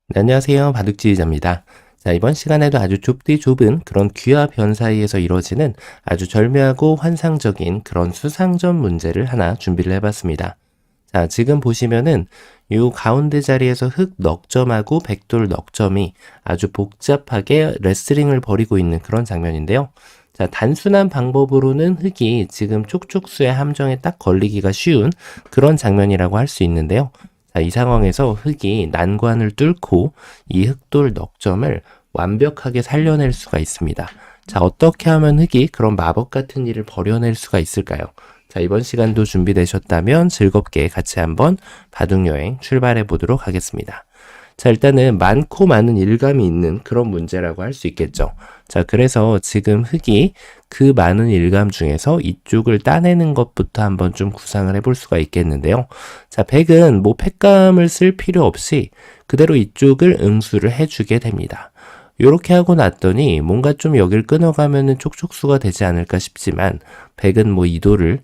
S1: 네, 안녕하세요. 바둑지휘자입니다. 자, 이번 시간에도 아주 좁디 좁은 그런 귀와 변 사이에서 이루어지는 아주 절묘하고 환상적인 그런 수상점 문제를 하나 준비를 해봤습니다. 자, 지금 보시면은 요 가운데 자리에서 흑 넉점하고 백돌 넉점이 아주 복잡하게 레슬링을 벌이고 있는 그런 장면인데요. 자, 단순한 방법으로는 흑이 지금 쪽쪽수의 함정에 딱 걸리기가 쉬운 그런 장면이라고 할 수 있는데요. 자, 이 상황에서 흑이 난관을 뚫고 이 흑돌 넉점을 완벽하게 살려낼 수가 있습니다. 자, 어떻게 하면 흑이 그런 마법 같은 일을 벌여낼 수가 있을까요? 자, 이번 시간도 준비되셨다면 즐겁게 같이 한번 바둑여행 출발해 보도록 하겠습니다. 자, 일단은 많고 많은 일감이 있는 그런 문제라고 할 수 있겠죠. 자, 그래서 지금 흑이 그 많은 일감 중에서 이쪽을 따내는 것부터 한번 좀 구상을 해볼 수가 있겠는데요. 자, 백은 뭐 팩감을 쓸 필요 없이 그대로 이쪽을 응수를 해주게 됩니다. 요렇게 하고 났더니 뭔가 좀 여길 끊어가면은 쪽쪽수가 되지 않을까 싶지만 백은 뭐 이도를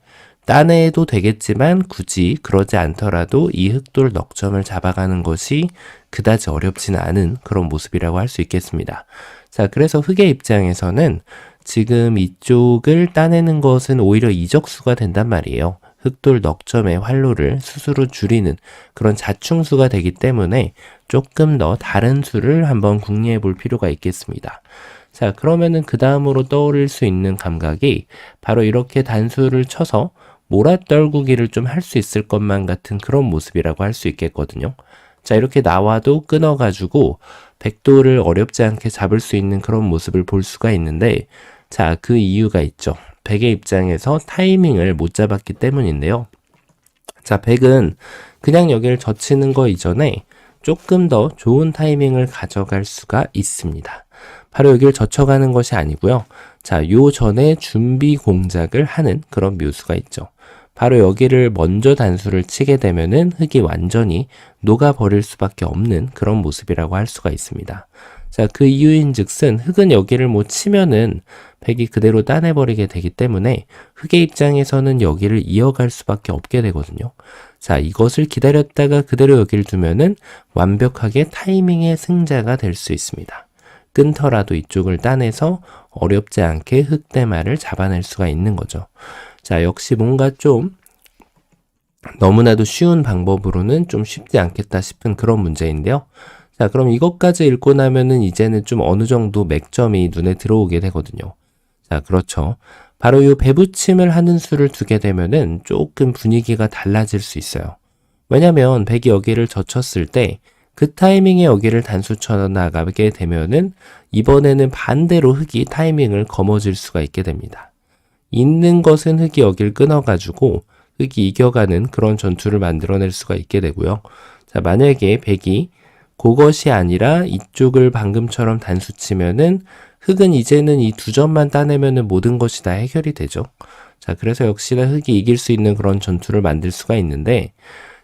S1: 따내도 되겠지만 굳이 그러지 않더라도 이 흑돌 넉점을 잡아가는 것이 그다지 어렵지는 않은 그런 모습이라고 할 수 있겠습니다. 자, 그래서 흑의 입장에서는 지금 이쪽을 따내는 것은 오히려 이적수가 된단 말이에요. 흑돌 넉점의 활로를 스스로 줄이는 그런 자충수가 되기 때문에 조금 더 다른 수를 한번 궁리해 볼 필요가 있겠습니다. 자, 그러면은 그 다음으로 떠오를 수 있는 감각이 바로 이렇게 단수를 쳐서 몰아떨구기를 좀 할 수 있을 것만 같은 그런 모습이라고 할 수 있겠거든요. 자, 이렇게 나와도 끊어가지고 백도를 어렵지 않게 잡을 수 있는 그런 모습을 볼 수가 있는데, 자, 그 이유가 있죠. 백의 입장에서 타이밍을 못 잡았기 때문인데요. 자, 백은 그냥 여기를 젖히는 거 이전에 조금 더 좋은 타이밍을 가져갈 수가 있습니다. 바로 여기를 젖혀가는 것이 아니고요. 자, 요 전에 준비 공작을 하는 그런 묘수가 있죠. 바로 여기를 먼저 단수를 치게 되면은 흑이 완전히 녹아버릴 수밖에 없는 그런 모습이라고 할 수가 있습니다. 자, 그 이유인 즉슨 흑은 여기를 못 치면은 백이 그대로 따내버리게 되기 때문에 흑의 입장에서는 여기를 이어갈 수밖에 없게 되거든요. 자, 이것을 기다렸다가 그대로 여기를 두면은 완벽하게 타이밍의 승자가 될 수 있습니다. 끊더라도 이쪽을 따내서 어렵지 않게 흑대마를 잡아낼 수가 있는 거죠. 자, 역시 뭔가 좀 너무나도 쉬운 방법으로는 좀 쉽지 않겠다 싶은 그런 문제인데요. 자, 그럼 이것까지 읽고 나면은 이제는 좀 어느 정도 맥점이 눈에 들어오게 되거든요. 자, 그렇죠. 바로 이 배붙임을 하는 수를 두게 되면은 조금 분위기가 달라질 수 있어요. 왜냐면 백이 여기를 젖혔을 때 그 타이밍에 여기를 단수 쳐 나가게 되면은 이번에는 반대로 흑이 타이밍을 거머쥘 수가 있게 됩니다. 있는 것은 흑이 여길 끊어가지고 흑이 이겨가는 그런 전투를 만들어낼 수가 있게 되고요. 자, 만약에 백이 그것이 아니라 이쪽을 방금처럼 단수 치면은 흑은 이제는 이 두 점만 따내면은 모든 것이 다 해결이 되죠. 자, 그래서 역시나 흑이 이길 수 있는 그런 전투를 만들 수가 있는데,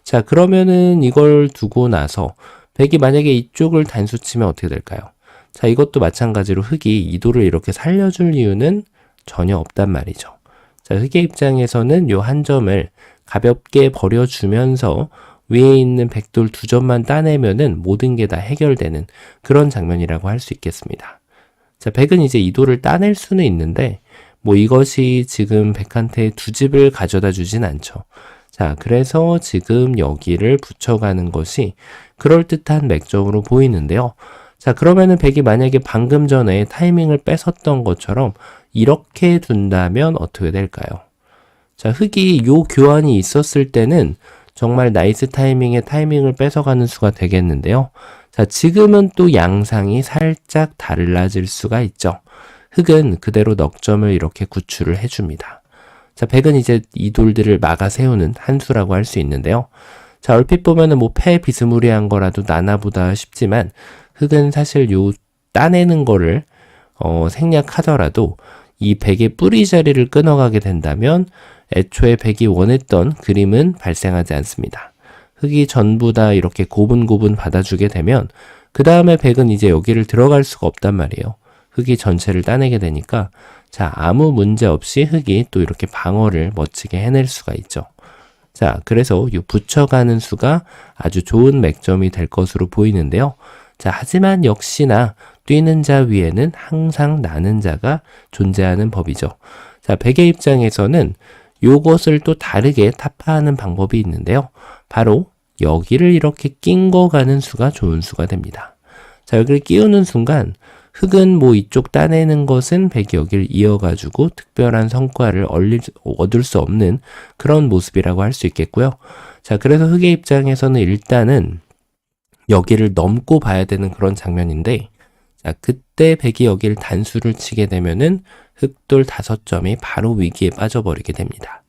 S1: 자, 그러면은 이걸 두고 나서 백이 만약에 이쪽을 단수 치면 어떻게 될까요? 자, 이것도 마찬가지로 흑이 이도를 이렇게 살려줄 이유는 전혀 없단 말이죠. 자, 흑의 입장에서는 요 한 점을 가볍게 버려주면서 위에 있는 백돌 두 점만 따내면은 모든 게 다 해결되는 그런 장면이라고 할 수 있겠습니다. 자, 백은 이제 이도를 따낼 수는 있는데 뭐 이것이 지금 백한테 두 집을 가져다 주진 않죠. 자, 그래서 지금 여기를 붙여가는 것이 그럴듯한 맥점으로 보이는데요. 자, 그러면은 백이 만약에 방금 전에 타이밍을 뺏었던 것처럼 이렇게 둔다면 어떻게 될까요? 자, 흑이 요 교환이 있었을 때는 정말 나이스 타이밍에 타이밍을 뺏어가는 수가 되겠는데요. 자, 지금은 또 양상이 살짝 달라질 수가 있죠. 흑은 그대로 넉점을 이렇게 구출을 해줍니다. 자, 백은 이제 이 돌들을 막아 세우는 한 수라고 할 수 있는데요. 자, 얼핏 보면은 뭐 패 비스무리한 거라도 나나보다 싶지만 흑은 사실 요 따내는 거를 생략하더라도 이 백의 뿌리 자리를 끊어가게 된다면 애초에 백이 원했던 그림은 발생하지 않습니다. 흑이 전부 다 이렇게 고분고분 받아주게 되면 그 다음에 백은 이제 여기를 들어갈 수가 없단 말이에요. 흑이 전체를 따내게 되니까 자, 아무 문제 없이 흑이 또 이렇게 방어를 멋지게 해낼 수가 있죠. 자, 그래서 이 붙여가는 수가 아주 좋은 맥점이 될 것으로 보이는데요. 자, 하지만 역시나 뛰는 자 위에는 항상 나는 자가 존재하는 법이죠. 자, 백의 입장에서는 요것을 또 다르게 타파하는 방법이 있는데요. 바로 여기를 이렇게 낀거 가는 수가 좋은 수가 됩니다. 자, 여기를 끼우는 순간 흑은 뭐 이쪽 따내는 것은 백이 여기를 이어가지고 특별한 성과를 얻을 수 없는 그런 모습이라고 할 수 있겠고요. 자, 그래서 흑의 입장에서는 일단은 여기를 넘고 봐야 되는 그런 장면인데, 자, 그때 백이 여기를 단수를 치게 되면은 흑돌 5점이 바로 위기에 빠져버리게 됩니다.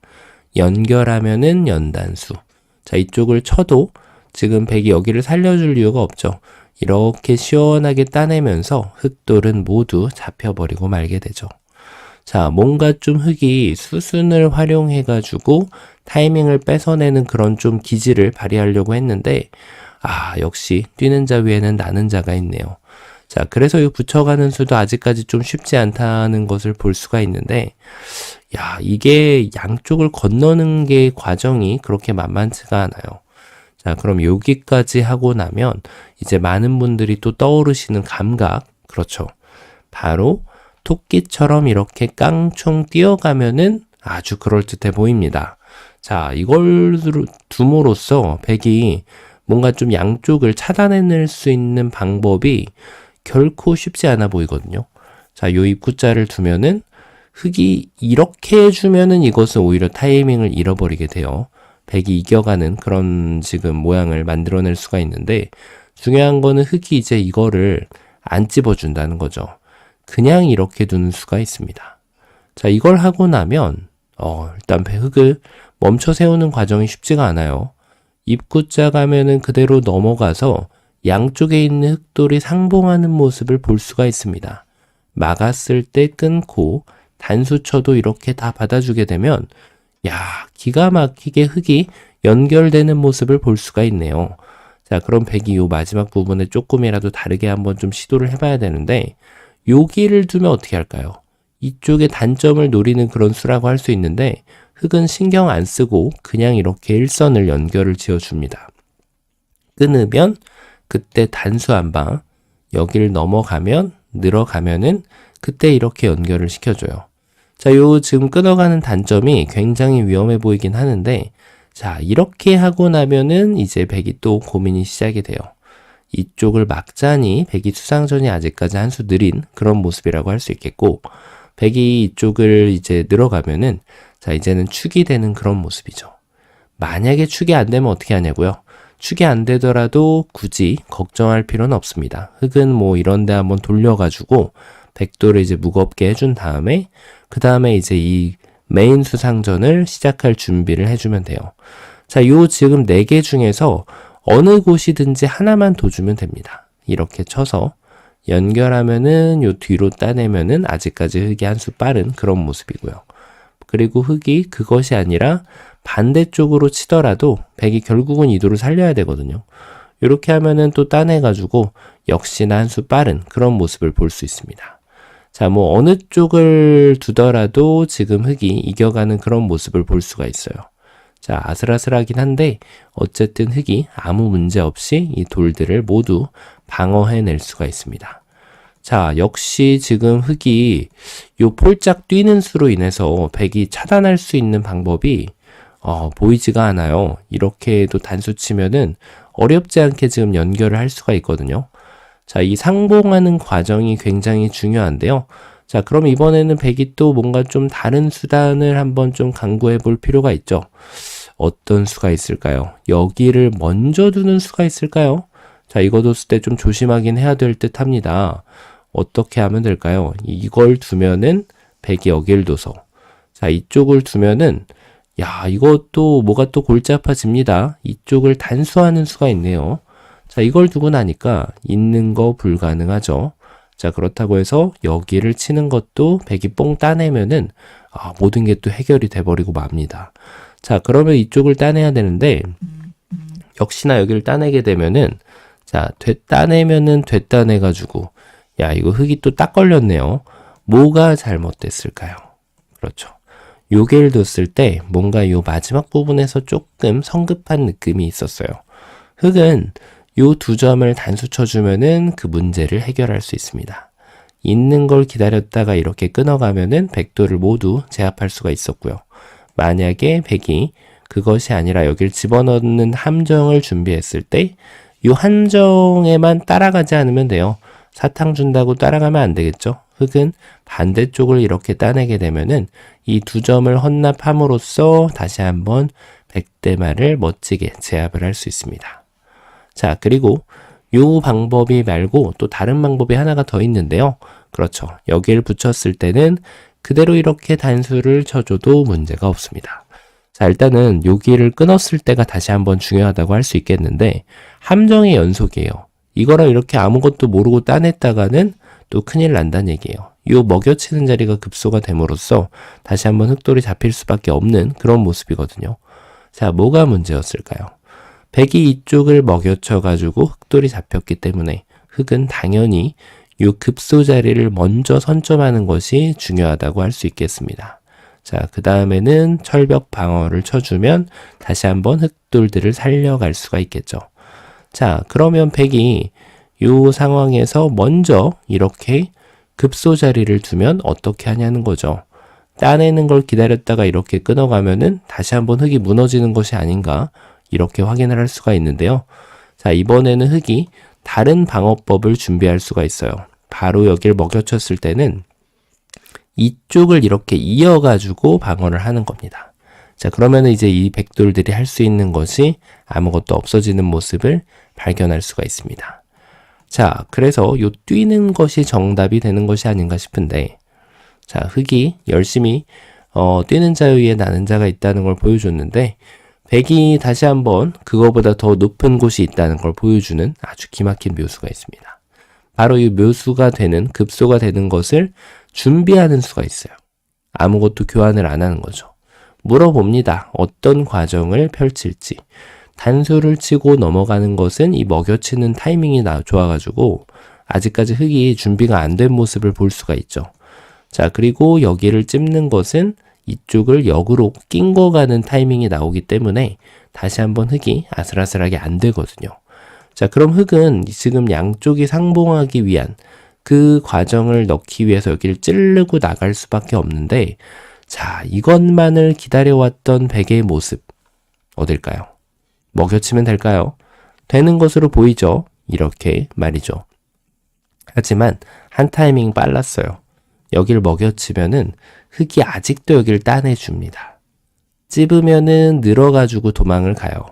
S1: 연결하면은 연단수. 자, 이쪽을 쳐도 지금 백이 여기를 살려줄 이유가 없죠. 이렇게 시원하게 따내면서 흑돌은 모두 잡혀버리고 말게 되죠. 자, 뭔가 좀 흑이 수순을 활용해가지고 타이밍을 뺏어내는 그런 좀 기질을 발휘하려고 했는데, 역시 뛰는 자 위에는 나는 자가 있네요. 자, 그래서 이 붙여가는 수도 아직까지 좀 쉽지 않다는 것을 볼 수가 있는데, 이게 양쪽을 건너는 게 과정이 그렇게 만만치가 않아요. 자, 그럼 여기까지 하고 나면 이제 많은 분들이 또 떠오르시는 감각, 그렇죠. 바로 토끼처럼 이렇게 깡총 뛰어가면은 아주 그럴듯해 보입니다. 자, 이걸 둠으로써 백이 뭔가 좀 양쪽을 차단해낼 수 있는 방법이 결코 쉽지 않아 보이거든요. 자, 요 입구자를 두면은 흑이 이렇게 해주면은 이것은 오히려 타이밍을 잃어버리게 돼요. 백이 이겨가는 그런 지금 모양을 만들어낼 수가 있는데, 중요한 거는 흑이 이제 이거를 안 찝어준다는 거죠. 그냥 이렇게 두는 수가 있습니다. 자, 이걸 하고 나면 일단 흑을 멈춰 세우는 과정이 쉽지가 않아요. 입구자 가면은 그대로 넘어가서 양쪽에 있는 흑돌이 상봉하는 모습을 볼 수가 있습니다. 막았을 때 끊고 단수 쳐도 이렇게 다 받아주게 되면 기가 막히게 흑이 연결되는 모습을 볼 수가 있네요. 자, 그럼 백이 요 마지막 부분에 조금이라도 다르게 한번 좀 시도를 해봐야 되는데, 여기를 두면 어떻게 할까요? 이쪽에 단점을 노리는 그런 수라고 할 수 있는데, 흑은 신경 안 쓰고 그냥 이렇게 일선을 연결을 지어줍니다. 끊으면 그때 단수 한 방, 여기를 넘어가면 늘어가면은 그때 이렇게 연결을 시켜줘요. 자, 요 지금 끊어가는 단점이 굉장히 위험해 보이긴 하는데, 자, 이렇게 하고 나면은 이제 백이 또 고민이 시작이 돼요. 이쪽을 막자니 백이 수상전이 아직까지 한 수 느린 그런 모습이라고 할 수 있겠고, 백이 이쪽을 이제 늘어가면은 자, 이제는 축이 되는 그런 모습이죠. 만약에 축이 안 되면 어떻게 하냐고요? 축이 안 되더라도 굳이 걱정할 필요는 없습니다. 흑은 뭐 이런 데 한번 돌려가지고 백도를 이제 무겁게 해준 다음에 그 다음에 이제 이 메인 수상전을 시작할 준비를 해주면 돼요. 자, 요 지금 4개 중에서 어느 곳이든지 하나만 둬주면 됩니다. 이렇게 쳐서 연결하면은 요 뒤로 따내면은 아직까지 흑이 한 수 빠른 그런 모습이고요. 그리고 흑이 그것이 아니라 반대쪽으로 치더라도 백이 결국은 이도를 살려야 되거든요. 이렇게 하면은 또 따내가지고 역시나 한 수 빠른 그런 모습을 볼 수 있습니다. 자, 뭐 어느 쪽을 두더라도 지금 흑이 이겨가는 그런 모습을 볼 수가 있어요. 자, 아슬아슬하긴 한데 어쨌든 흑이 아무 문제 없이 이 돌들을 모두 방어해낼 수가 있습니다. 자, 역시 지금 흑이 요 폴짝 뛰는 수로 인해서 백이 차단할 수 있는 방법이 보이지가 않아요. 이렇게 해도 단수 치면은 어렵지 않게 지금 연결을 할 수가 있거든요. 자, 이 상봉하는 과정이 굉장히 중요한데요. 자, 그럼 이번에는 백이 또 뭔가 좀 다른 수단을 한번 좀 강구해 볼 필요가 있죠. 어떤 수가 있을까요? 여기를 먼저 두는 수가 있을까요? 자, 이거 뒀을 때 좀 조심하긴 해야 될 듯 합니다. 어떻게 하면 될까요? 이걸 두면은 백이 여기를 둬서, 자, 이쪽을 두면은 이것도 뭐가 또 골치 아파집니다. 이쪽을 단수하는 수가 있네요. 자, 이걸 두고 나니까 있는 거 불가능하죠. 자, 그렇다고 해서 여기를 치는 것도 백이 뽕 따내면은 모든 게 또 해결이 돼버리고 맙니다. 자, 그러면 이쪽을 따내야 되는데 역시나 여기를 따내게 되면은 자, 따내면은 따내가지고 이거 흑이 또 딱 걸렸네요. 뭐가 잘못됐을까요? 그렇죠.
S2: 요게를 뒀을 때 뭔가 요 마지막 부분에서 조금 성급한 느낌이 있었어요. 흙은 요 두 점을 단수 쳐주면은 그 문제를 해결할 수 있습니다. 있는 걸 기다렸다가 이렇게 끊어가면은 백도를 모두 제압할 수가 있었고요. 만약에 백이 그것이 아니라 여길 집어넣는 함정을 준비했을 때 이 함정에만 따라가지 않으면 돼요. 사탕 준다고 따라가면 안 되겠죠. 흙은 반대쪽을 이렇게 따내게 되면은 이 두 점을 헌납함으로써 다시 한번 백대마를 멋지게 제압을 할 수 있습니다. 자, 그리고 요 방법이 말고 또 다른 방법이 하나가 더 있는데요. 그렇죠. 여기를 붙였을 때는 그대로 이렇게 단수를 쳐줘도 문제가 없습니다. 자, 일단은 여기를 끊었을 때가 다시 한번 중요하다고 할 수 있겠는데 함정의 연속이에요. 이거랑 이렇게 아무것도 모르고 따냈다가는 또 큰일 난다는 얘기예요. 요 먹여치는 자리가 급소가 됨으로써 다시 한번 흙돌이 잡힐 수밖에 없는 그런 모습이거든요. 자, 뭐가 문제였을까요? 백이 이쪽을 먹여쳐가지고 흙돌이 잡혔기 때문에 흙은 당연히 요 급소 자리를 먼저 선점하는 것이 중요하다고 할 수 있겠습니다. 자, 그 다음에는 철벽 방어를 쳐주면 다시 한번 흙돌들을 살려갈 수가 있겠죠. 자, 그러면 백이 요 상황에서 먼저 이렇게 급소 자리를 두면 어떻게 하냐는 거죠. 따내는 걸 기다렸다가 이렇게 끊어가면은 다시 한번 흙이 무너지는 것이 아닌가 이렇게 확인을 할 수가 있는데요. 자, 이번에는 흙이 다른 방어법을 준비할 수가 있어요. 바로 여기를 먹여쳤을 때는 이쪽을 이렇게 이어가지고 방어를 하는 겁니다. 자, 그러면 이제 이 백돌들이 할 수 있는 것이 아무것도 없어지는 모습을 발견할 수가 있습니다. 자, 그래서 요 뛰는 것이 정답이 되는 것이 아닌가 싶은데, 자, 흙이 열심히 뛰는 자 위에 나는 자가 있다는 걸 보여줬는데, 백이 다시 한번 그거보다 더 높은 곳이 있다는 걸 보여주는 아주 기막힌 묘수가 있습니다. 바로 이 묘수가 되는, 급소가 되는 것을 준비하는 수가 있어요. 아무것도 교환을 안 하는 거죠. 물어봅니다. 어떤 과정을 펼칠지. 단수를 치고 넘어가는 것은 이 먹여치는 타이밍이 좋아가지고 아직까지 흙이 준비가 안 된 모습을 볼 수가 있죠. 자, 그리고 여기를 찝는 것은 이쪽을 역으로 낑거 가는 타이밍이 나오기 때문에 다시 한번 흙이 아슬아슬하게 안 되거든요. 자, 그럼 흙은 지금 양쪽이 상봉하기 위한 그 과정을 넣기 위해서 여기를 찌르고 나갈 수밖에 없는데, 자, 이것만을 기다려왔던 백의 모습 어딜까요? 먹여치면 될까요? 되는 것으로 보이죠? 이렇게 말이죠. 하지만 한 타이밍 빨랐어요. 여기를 먹여치면은 흙이 아직도 여기를 따내줍니다. 찝으면은 늘어가지고 도망을 가요.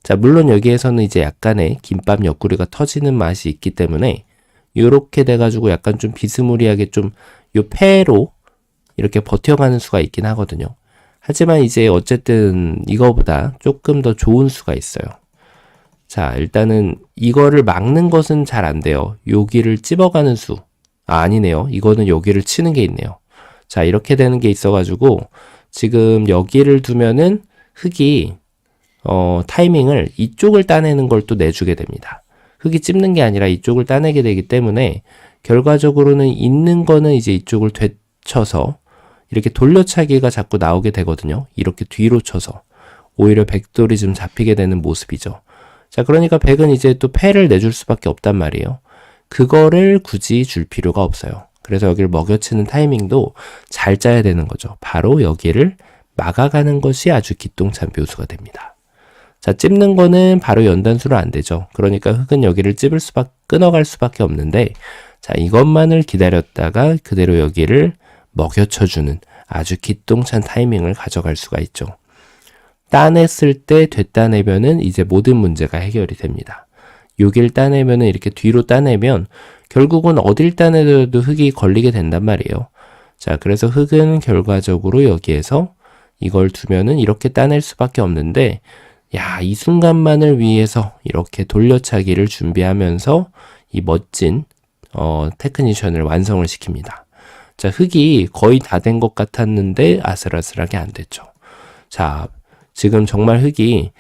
S2: 자, 물론 여기에서는 이제 약간의 김밥 옆구리가 터지는 맛이 있기 때문에 요렇게 돼가지고 약간 좀 비스무리하게 좀 요 패로 이렇게 버텨가는 수가 있긴 하거든요. 하지만 이제 어쨌든 이거보다 조금 더 좋은 수가 있어요. 자, 일단은 이거를 막는 것은 잘 안 돼요. 여기를 찝어가는 수. 아니네요. 이거는 여기를 치는 게 있네요. 자, 이렇게 되는 게 있어가지고 지금 여기를 두면은 흙이 타이밍을 이쪽을 따내는 걸 또 내주게 됩니다. 흙이 찝는 게 아니라 이쪽을 따내게 되기 때문에 결과적으로는 있는 거는 이제 이쪽을 되쳐서 이렇게 돌려차기가 자꾸 나오게 되거든요. 이렇게 뒤로 쳐서 오히려 백돌이 좀 잡히게 되는 모습이죠. 자, 그러니까 백은 이제 또 패를 내줄 수밖에 없단 말이에요. 그거를 굳이 줄 필요가 없어요. 그래서 여기를 먹여치는 타이밍도 잘 짜야 되는 거죠. 바로 여기를 막아가는 것이 아주 기똥찬 묘수가 됩니다. 자, 찝는 거는 바로 연단수로 안 되죠. 그러니까 흙은 여기를 끊어갈 수밖에 없는데, 자, 이것만을 기다렸다가 그대로 여기를 먹여쳐주는 아주 기똥찬 타이밍을 가져갈 수가 있죠. 따냈을 때 되따내면은 이제 모든 문제가 해결이 됩니다. 여기를 따내면은 이렇게 뒤로 따내면 결국은 어딜 따내도 흙이 걸리게 된단 말이에요. 자, 그래서 흙은 결과적으로 여기에서 이걸 두면은 이렇게 따낼 수밖에 없는데, 야, 이 순간만을 위해서 이렇게 돌려차기를 준비하면서 이 멋진 테크니션을 완성을 시킵니다. 자, 흙이 거의 다 된 것 같았는데 아슬아슬하게 안 됐죠. 자, 지금 정말 흙이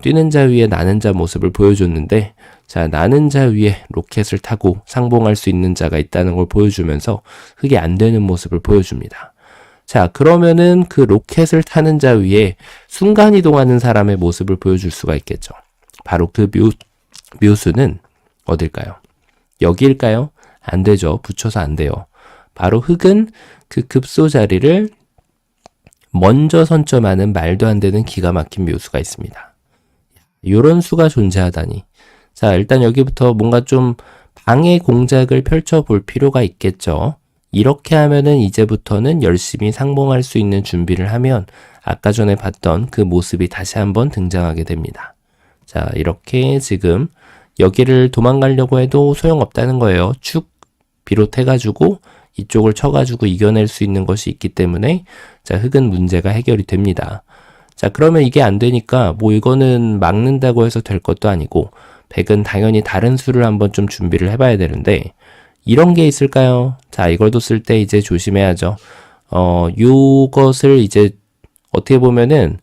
S2: 뛰는 자 위에 나는 자 모습을 보여줬는데, 자, 나는 자 위에 로켓을 타고 상봉할 수 있는 자가 있다는 걸 보여주면서 흙이 안 되는 모습을 보여줍니다. 자, 그러면은 그 로켓을 타는 자 위에 순간이동하는 사람의 모습을 보여줄 수가 있겠죠. 바로 그 묘수는 어딜까요? 여기일까요? 안 되죠. 붙여서 안 돼요. 바로 흙은 그 급소 자리를 먼저 선점하는 말도 안 되는 기가 막힌 묘수가 있습니다. 이런 수가 존재하다니. 자, 일단 여기부터 뭔가 좀 방해 공작을 펼쳐볼 필요가 있겠죠. 이렇게 하면은 이제부터는 열심히 상봉할 수 있는 준비를 하면 아까 전에 봤던 그 모습이 다시 한번 등장하게 됩니다. 자, 이렇게 지금 여기를 도망가려고 해도 소용없다는 거예요. 축 비롯해가지고 이쪽을 쳐가지고 이겨낼 수 있는 것이 있기 때문에 자, 흙은 문제가 해결이 됩니다. 자, 그러면 이게 안 되니까 뭐 이거는 막는다고 해서 될 것도 아니고 백은 당연히 다른 수를 한번 좀 준비를 해봐야 되는데 이런 게 있을까요? 자, 이걸 뒀을 때 이제 조심해야죠. 요것을 이제 어떻게 보면은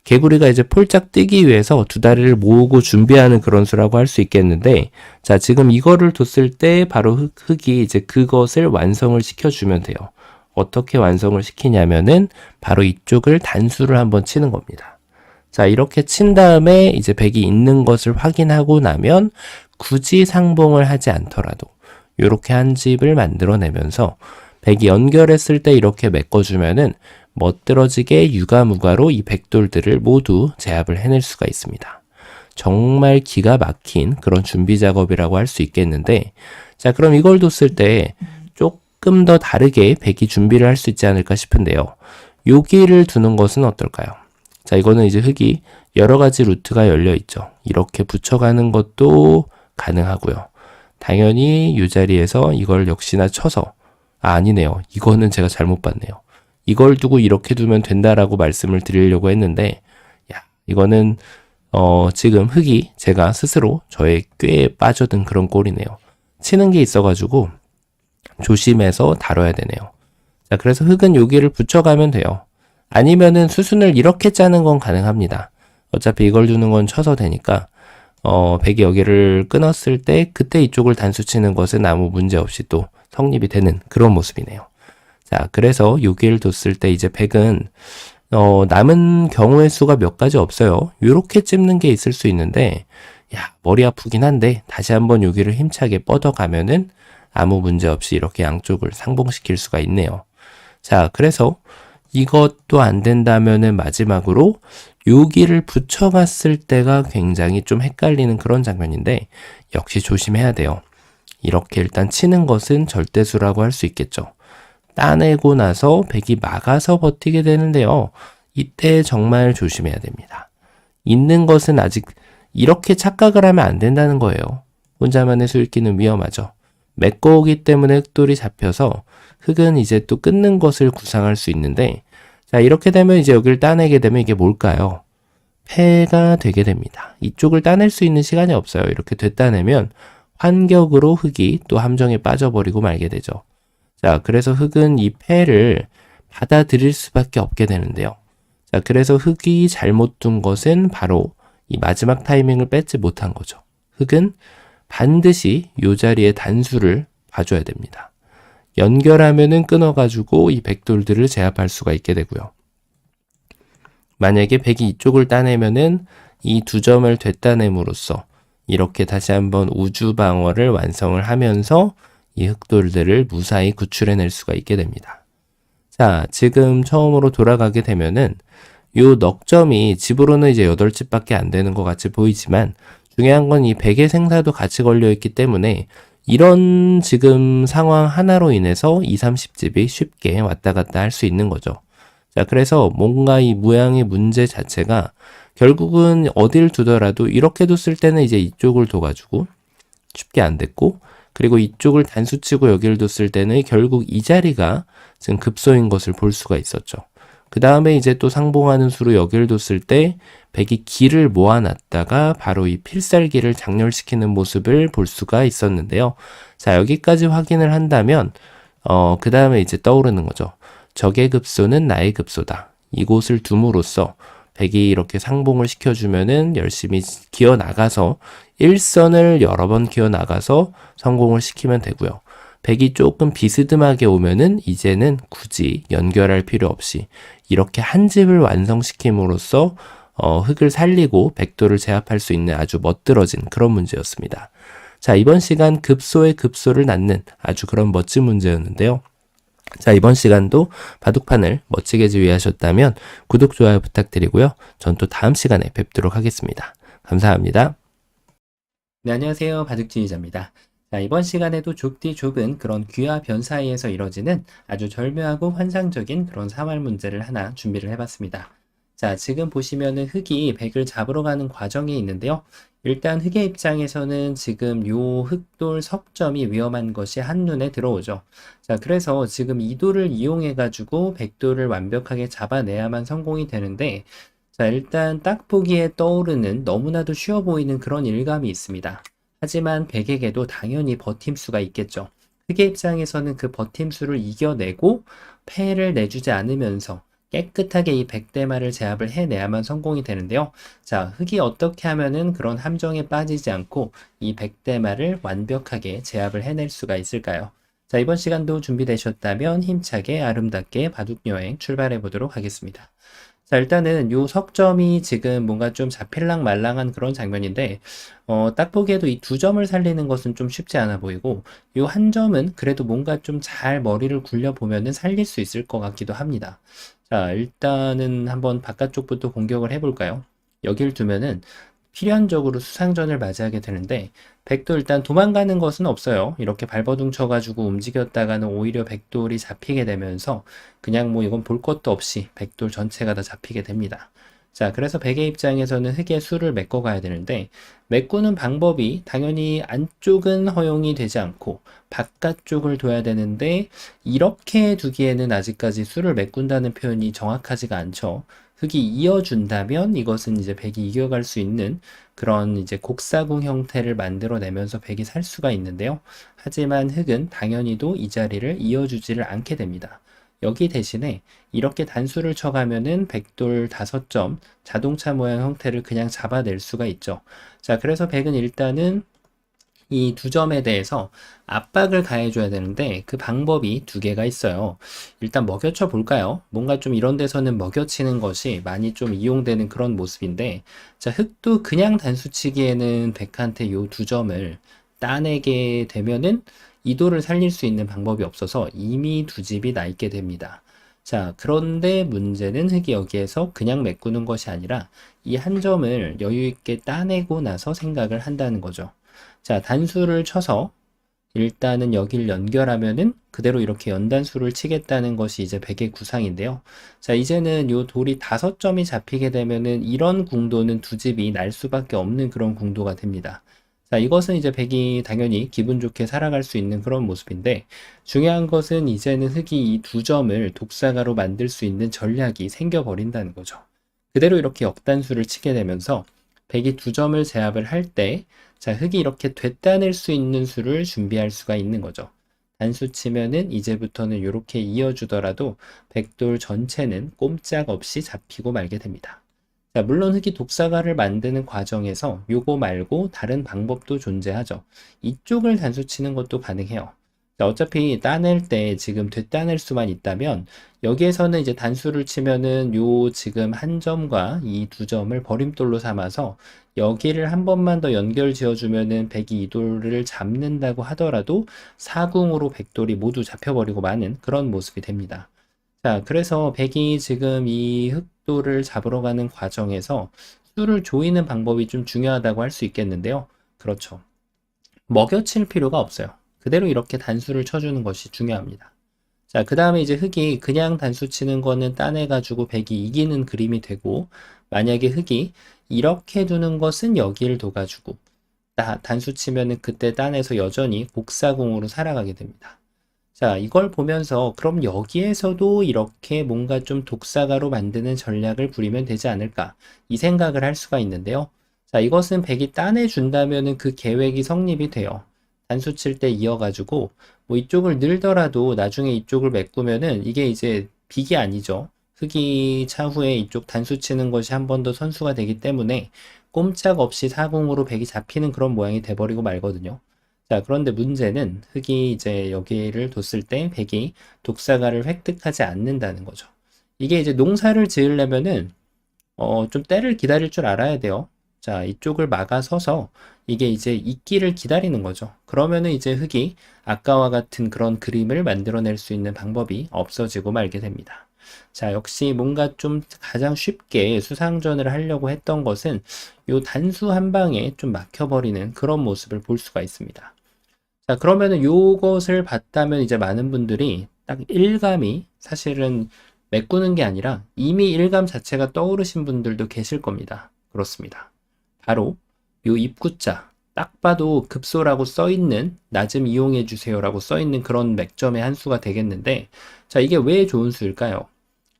S2: 개구리가 이제 폴짝 뛰기 위해서 두 다리를 모으고 준비하는 그런 수라고 할 수 있겠는데, 자, 지금 이거를 뒀을 때 바로 흙이 이제 그것을 완성을 시켜주면 돼요. 어떻게 완성을 시키냐면은 바로 이쪽을 단수를 한번 치는 겁니다. 자, 이렇게 친 다음에 이제 백이 있는 것을 확인하고 나면 굳이 상봉을 하지 않더라도 이렇게 한 집을 만들어내면서 백이 연결했을 때 이렇게 메꿔주면은 멋들어지게 유가무가로 이 백돌들을 모두 제압을 해낼 수가 있습니다. 정말 기가 막힌 그런 준비 작업이라고 할 수 있겠는데, 자, 그럼 이걸 뒀을 때 조금 더 다르게 백이 준비를 할 수 있지 않을까 싶은데요. 여기를 두는 것은 어떨까요? 자, 이거는 이제 흙이 여러 가지 루트가 열려 있죠. 이렇게 붙여가는 것도 가능하고요. 당연히 이 자리에서 이걸 역시나 쳐서, 아니네요. 이거는 제가 잘못 봤네요. 이걸 두고 이렇게 두면 된다라고 말씀을 드리려고 했는데, 야, 이거는 지금 흙이 제가 스스로 저의 꾀에 빠져든 그런 꼴이네요. 치는 게 있어가지고 조심해서 다뤄야 되네요. 자, 그래서 흙은 여기를 붙여가면 돼요. 아니면은 수순을 이렇게 짜는 건 가능합니다. 어차피 이걸 두는 건 쳐서 되니까 백이 여기를 끊었을 때 그때 이쪽을 단수 치는 것은 아무 문제 없이 또 성립이 되는 그런 모습이네요. 자, 그래서 여기를 뒀을 때 이제 백은 남은 경우의 수가 몇 가지 없어요. 이렇게 찝는 게 있을 수 있는데, 야, 머리 아프긴 한데 다시 한번 여기를 힘차게 뻗어가면은 아무 문제 없이 이렇게 양쪽을 상봉시킬 수가 있네요. 자, 그래서 이것도 안 된다면은 마지막으로 여기를 붙여갔을 때가 굉장히 좀 헷갈리는 그런 장면인데 역시 조심해야 돼요. 이렇게 일단 치는 것은 절대수라고 할 수 있겠죠. 따내고 나서 백이 막아서 버티게 되는데요. 이때 정말 조심해야 됩니다. 있는 것은 아직 이렇게 착각을 하면 안 된다는 거예요. 혼자만의 수읽기는 위험하죠. 메꿔오기 때문에 흙돌이 잡혀서 흙은 이제 또 끊는 것을 구상할 수 있는데, 자, 이렇게 되면 이제 여기를 따내게 되면 이게 뭘까요? 패가 되게 됩니다. 이쪽을 따낼 수 있는 시간이 없어요. 이렇게 됐다내면 환격으로 흙이 또 함정에 빠져버리고 말게 되죠. 자, 그래서 흙은 이 패를 받아들일 수밖에 없게 되는데요. 자, 그래서 흙이 잘못 둔 것은 바로 이 마지막 타이밍을 뺏지 못한 거죠. 흙은 반드시 이 자리에 단수를 봐줘야 됩니다. 연결하면은 끊어가지고 이 백돌들을 제압할 수가 있게 되고요. 만약에 백이 이쪽을 따내면은 이 두 점을 되따냄으로써 이렇게 다시 한번 우주 방어를 완성을 하면서 이 흙돌들을 무사히 구출해낼 수가 있게 됩니다. 자, 지금 처음으로 돌아가게 되면은 요 넉점이 집으로는 이제 8집밖에 안 되는 것 같이 보이지만 중요한 건 이 백의 생사도 같이 걸려 있기 때문에 이런 지금 상황 하나로 인해서 2, 30집이 쉽게 왔다 갔다 할 수 있는 거죠. 자, 그래서 뭔가 이 모양의 문제 자체가 결국은 어딜 두더라도 이렇게 뒀을 때는 이제 이쪽을 둬가지고 쉽게 안 됐고, 그리고 이쪽을 단수치고 여기를 뒀을 때는 결국 이 자리가 지금 급소인 것을 볼 수가 있었죠. 그 다음에 이제 또 상봉하는 수로 여기를 뒀을 때 백이 기를 모아놨다가 바로 이 필살기를 장렬시키는 모습을 볼 수가 있었는데요. 자, 여기까지 확인을 한다면 그 다음에 이제 떠오르는 거죠. 적의 급소는 나의 급소다. 이곳을 둠으로써 백이 이렇게 상봉을 시켜주면은 열심히 기어 나가서 일선을 여러 번 기어 나가서 성공을 시키면 되고요. 백이 조금 비스듬하게 오면은 이제는 굳이 연결할 필요 없이 이렇게 한 집을 완성시킴으로써 흙을 살리고 백도를 제압할 수 있는 아주 멋들어진 그런 문제였습니다. 자, 이번 시간 급소에 급소를 낳는 아주 그런 멋진 문제였는데요. 자, 이번 시간도 바둑판을 멋지게 지휘하셨다면 구독, 좋아요 부탁드리고요. 전 또 다음 시간에 뵙도록 하겠습니다. 감사합니다.
S1: 네, 안녕하세요. 바둑지휘자입니다. 자, 이번 시간에도 좁디 좁은 그런 귀와 변 사이에서 이뤄지는 아주 절묘하고 환상적인 그런 사활 문제를 하나 준비를 해봤습니다. 자, 지금 보시면은 흑이 백을 잡으러 가는 과정이 있는데요. 일단 흑의 입장에서는 지금 요 흑돌 석점이 위험한 것이 한눈에 들어오죠. 자, 그래서 지금 이 돌을 이용해 가지고 백돌을 완벽하게 잡아내야만 성공이 되는데, 자, 일단 딱 보기에 떠오르는 너무나도 쉬워 보이는 그런 일감이 있습니다. 하지만 백에게도 당연히 버팀수가 있겠죠. 흑의 입장에서는 그 버팀수를 이겨내고 패를 내주지 않으면서 깨끗하게 이 백대마를 제압을 해내야만 성공이 되는데요. 자, 흑이 어떻게 하면은 그런 함정에 빠지지 않고 이 백대마를 완벽하게 제압을 해낼 수가 있을까요? 자, 이번 시간도 준비되셨다면 힘차게 아름답게 바둑여행 출발해 보도록 하겠습니다. 자, 일단은 요 석점이 지금 뭔가 좀 잡힐랑 말랑한 그런 장면인데, 딱 보기에도 이 두 점을 살리는 것은 좀 쉽지 않아 보이고, 요 한 점은 그래도 뭔가 좀 잘 머리를 굴려보면은 살릴 수 있을 것 같기도 합니다. 자, 일단은 한번 바깥쪽부터 공격을 해볼까요? 여길 두면은 필연적으로 수상전을 맞이하게 되는데, 백도 일단 도망가는 것은 없어요. 이렇게 발버둥 쳐가지고 움직였다가는 오히려 백돌이 잡히게 되면서 그냥 뭐 이건 볼 것도 없이 백돌 전체가 다 잡히게 됩니다. 자, 그래서 백의 입장에서는 흑의 수를 메꿔 가야 되는데, 메꾸는 방법이 당연히 안쪽은 허용이 되지 않고 바깥쪽을 둬야 되는데, 이렇게 두기에는 아직까지 수를 메꾼다는 표현이 정확하지가 않죠. 흑이 이어준다면 이것은 이제 백이 이겨갈 수 있는 그런 이제 곡사궁 형태를 만들어내면서 백이 살 수가 있는데요. 하지만 흑은 당연히도 이 자리를 이어주지를 않게 됩니다. 여기 대신에 이렇게 단수를 쳐가면은 백돌 5점 자동차 모양 형태를 그냥 잡아낼 수가 있죠. 자, 그래서 백은 일단은 이 두 점에 대해서 압박을 가해줘야 되는데 그 방법이 두 개가 있어요. 일단 먹여쳐 볼까요? 뭔가 좀 이런 데서는 먹여치는 것이 많이 좀 이용되는 그런 모습인데, 자, 흑도 그냥 단수치기에는 백한테 요 두 점을 따내게 되면은 이도를 살릴 수 있는 방법이 없어서 이미 두 집이 나 있게 됩니다. 자, 그런데 문제는 흑이 여기에서 그냥 메꾸는 것이 아니라 이 한 점을 여유 있게 따내고 나서 생각을 한다는 거죠. 자, 단수를 쳐서 일단은 여기를 연결하면은 그대로 이렇게 연단수를 치겠다는 것이 이제 백의 구상인데요. 자, 이제는 요 돌이 5점이 잡히게 되면은 이런 궁도는 두 집이 날 수밖에 없는 그런 궁도가 됩니다. 자, 이것은 이제 백이 당연히 기분 좋게 살아갈 수 있는 그런 모습인데, 중요한 것은 이제는 흑이 이 두 점을 독사가로 만들 수 있는 전략이 생겨버린다는 거죠. 그대로 이렇게 역단수를 치게 되면서 백이 두 점을 제압을 할 때, 자, 흑이 이렇게 되따낼 수 있는 수를 준비할 수가 있는 거죠. 단수 치면은 이제부터는 이렇게 이어주더라도 백돌 전체는 꼼짝없이 잡히고 말게 됩니다. 자, 물론 흑이 독사가를 만드는 과정에서 요거 말고 다른 방법도 존재하죠. 이쪽을 단수 치는 것도 가능해요. 자, 어차피 따낼 때 지금 되따낼 수만 있다면 여기에서는 이제 단수를 치면은 요 지금 한 점과 이 두 점을 버림돌로 삼아서 여기를 한 번만 더 연결 지어주면은 백이 이 돌을 잡는다고 하더라도 사궁으로 백돌이 모두 잡혀버리고 마는 그런 모습이 됩니다. 자, 그래서 백이 지금 이 흑돌을 잡으러 가는 과정에서 수를 조이는 방법이 좀 중요하다고 할 수 있겠는데요. 그렇죠. 먹여칠 필요가 없어요. 그대로 이렇게 단수를 쳐주는 것이 중요합니다. 자, 그 다음에 이제 흑이 그냥 단수 치는 거는 따내가지고 백이 이기는 그림이 되고, 만약에 흑이 이렇게 두는 것은 여기를 둬가지고 단수 치면은 그때 따내서 여전히 곡사공으로 살아가게 됩니다. 자, 이걸 보면서 그럼 여기에서도 이렇게 뭔가 좀 독사가로 만드는 전략을 부리면 되지 않을까, 이 생각을 할 수가 있는데요. 자, 이것은 백이 따내준다면은 그 계획이 성립이 돼요. 단수 칠 때 이어가지고 뭐 이쪽을 늘더라도 나중에 이쪽을 메꾸면은 이게 이제 빅이 아니죠. 흑이 차후에 이쪽 단수 치는 것이 한 번 더 선수가 되기 때문에 꼼짝없이 사공으로 백이 잡히는 그런 모양이 돼버리고 말거든요. 자, 그런데 문제는 흑이 이제 여기를 뒀을 때 백이 독사가를 획득하지 않는다는 거죠. 이게 이제 농사를 지으려면은 좀 때를 기다릴 줄 알아야 돼요. 자, 이쪽을 막아서서 이게 이제 있기를 기다리는 거죠. 그러면은 이제 흙이 아까와 같은 그런 그림을 만들어낼 수 있는 방법이 없어지고 말게 됩니다. 자, 역시 뭔가 좀 가장 쉽게 수상전을 하려고 했던 것은 요 단수 한 방에 좀 막혀버리는 그런 모습을 볼 수가 있습니다. 자, 그러면은 요것을 봤다면 이제 많은 분들이 딱 일감이 사실은 메꾸는 게 아니라 이미 일감 자체가 떠오르신 분들도 계실 겁니다. 그렇습니다. 바로 요 입구자, 딱 봐도 급소라고 써 있는 나 좀 이용해 주세요라고 써 있는 그런 맥점의 한 수가 되겠는데, 자, 이게 왜 좋은 수일까요?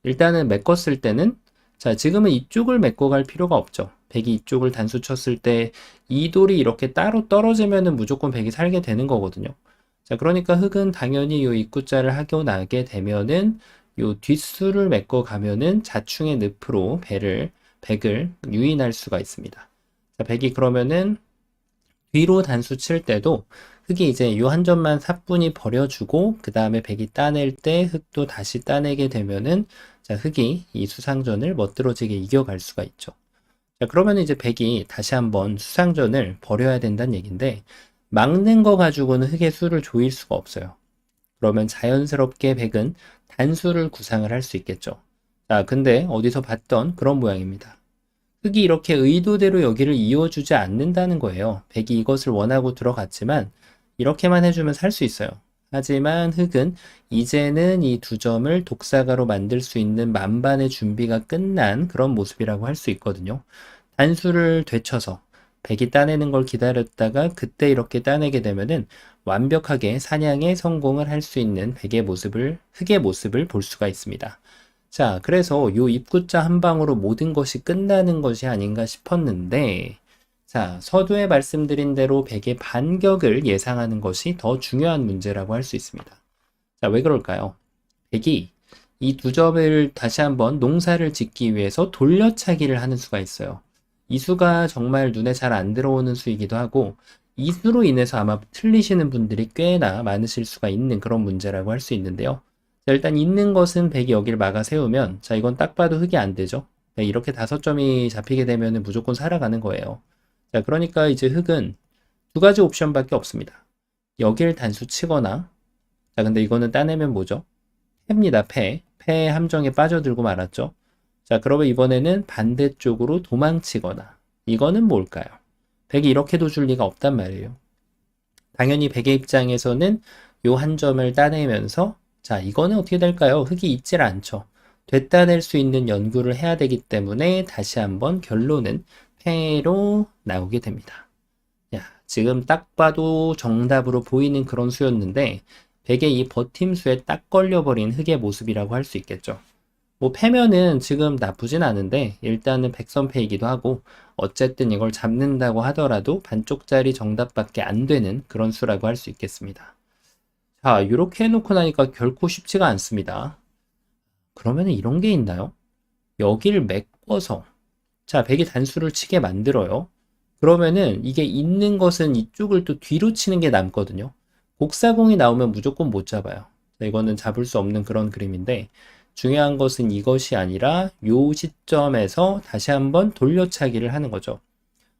S1: 일단은 메꿨을 때는, 자, 지금은 이쪽을 메꿔갈 필요가 없죠. 백이 이쪽을 단수 쳤을 때 이 돌이 이렇게 따로 떨어지면은 무조건 백이 살게 되는 거거든요. 자, 그러니까 흑은 당연히 요 입구자를 하고 나게 되면은 요 뒷수를 메꿔 가면은 자충의 늪으로 백을 유인할 수가 있습니다. 자, 백이 그러면은 뒤로 단수 칠 때도 흑이 이제 요 한 점만 사뿐히 버려주고 그 다음에 백이 따낼 때 흑도 다시 따내게 되면은 자, 흑이 이 수상전을 멋들어지게 이겨갈 수가 있죠. 자, 그러면 이제 백이 다시 한번 수상전을 버려야 된다는 얘기인데 막는 거 가지고는 흑의 수를 조일 수가 없어요. 그러면 자연스럽게 백은 단수를 구상을 할 수 있겠죠. 자, 근데 어디서 봤던 그런 모양입니다. 흑이 이렇게 의도대로 여기를 이어주지 않는다는 거예요. 백이 이것을 원하고 들어갔지만 이렇게만 해주면 살 수 있어요. 하지만 흑은 이제는 이 두 점을 독사가로 만들 수 있는 만반의 준비가 끝난 그런 모습이라고 할 수 있거든요. 단수를 되쳐서 백이 따내는 걸 기다렸다가 그때 이렇게 따내게 되면은 완벽하게 사냥에 성공을 할 수 있는 흑의 모습을 볼 수가 있습니다. 자, 그래서 요 입구자 한 방으로 모든 것이 끝나는 것이 아닌가 싶었는데, 자, 서두에 말씀드린 대로 백의 반격을 예상하는 것이 더 중요한 문제라고 할 수 있습니다. 자, 왜 그럴까요? 백이 이 두 점을 다시 한번 농사를 짓기 위해서 돌려차기를 하는 수가 있어요. 이 수가 정말 눈에 잘 안 들어오는 수이기도 하고, 이 수로 인해서 아마 틀리시는 분들이 꽤나 많으실 수가 있는 그런 문제라고 할 수 있는데요. 자, 일단 있는 것은 백이 여기를 막아 세우면, 자, 이건 딱 봐도 흑이 안 되죠. 네, 이렇게 5점이 잡히게 되면 무조건 살아가는 거예요. 자, 그러니까 이제 흑은 두 가지 옵션밖에 없습니다. 여길 단수 치거나, 자, 근데 이거는 따내면 뭐죠? 패입니다, 패. 패의 함정에 빠져들고 말았죠. 자, 그러면 이번에는 반대쪽으로 도망치거나, 이거는 뭘까요? 백이 이렇게도 줄 리가 없단 말이에요. 당연히 백의 입장에서는 요 한 점을 따내면서 자, 이거는 어떻게 될까요? 흑이 있질 않죠. 되따낼 수 있는 연구를 해야 되기 때문에 다시 한번 결론은 패로 나오게 됩니다. 야, 지금 딱 봐도 정답으로 보이는 그런 수였는데 백의 이 버팀수에 딱 걸려버린 흑의 모습이라고 할 수 있겠죠. 뭐 패면은 지금 나쁘진 않은데 일단은 백선패이기도 하고 어쨌든 이걸 잡는다고 하더라도 반쪽짜리 정답밖에 안 되는 그런 수라고 할 수 있겠습니다. 자, 이렇게 해놓고 나니까 결코 쉽지가 않습니다. 그러면은 이런 게 있나요? 여기를 메꿔서 자, 백이 단수를 치게 만들어요. 그러면은 이게 있는 것은 이쪽을 또 뒤로 치는 게 남거든요. 곡사공이 나오면 무조건 못 잡아요. 이거는 잡을 수 없는 그런 그림인데 중요한 것은 이것이 아니라 요 시점에서 다시 한번 돌려차기를 하는 거죠.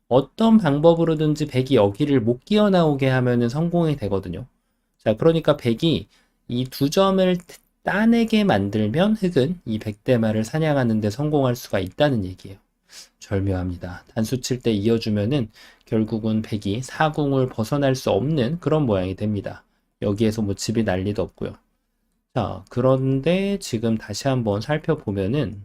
S1: 어떤 방법으로든지 백이 여기를 못 끼어 나오게 하면은 성공이 되거든요. 자, 그러니까 백이 이 두 점을 따내게 만들면 흑은 이 백대마를 사냥하는 데 성공할 수가 있다는 얘기예요. 절묘합니다. 단수 칠 때 이어주면은 결국은 백이 사궁을 벗어날 수 없는 그런 모양이 됩니다. 여기에서 뭐 집이 난리도 없고요. 자, 그런데 지금 다시 한번 살펴보면은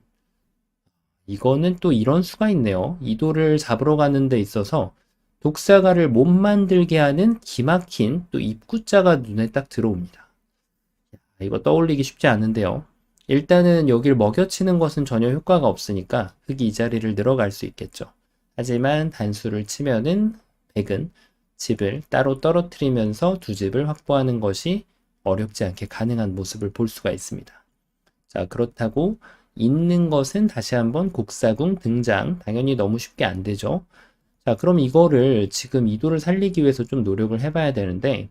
S1: 이거는 또 이런 수가 있네요. 이도를 잡으러 가는 데 있어서 독사가를 못 만들게 하는 기막힌 또 입구자가 눈에 딱 들어옵니다. 이거 떠올리기 쉽지 않은데요. 일단은 여길 먹여치는 것은 전혀 효과가 없으니까 흑이 이 자리를 늘어갈 수 있겠죠. 하지만 단수를 치면은 백은 집을 따로 떨어뜨리면서 두 집을 확보하는 것이 어렵지 않게 가능한 모습을 볼 수가 있습니다. 자, 그렇다고 있는 것은 다시 한번 곡사궁 등장. 당연히 너무 쉽게 안 되죠. 자, 그럼 이거를 지금 이도를 살리기 위해서 좀 노력을 해봐야 되는데,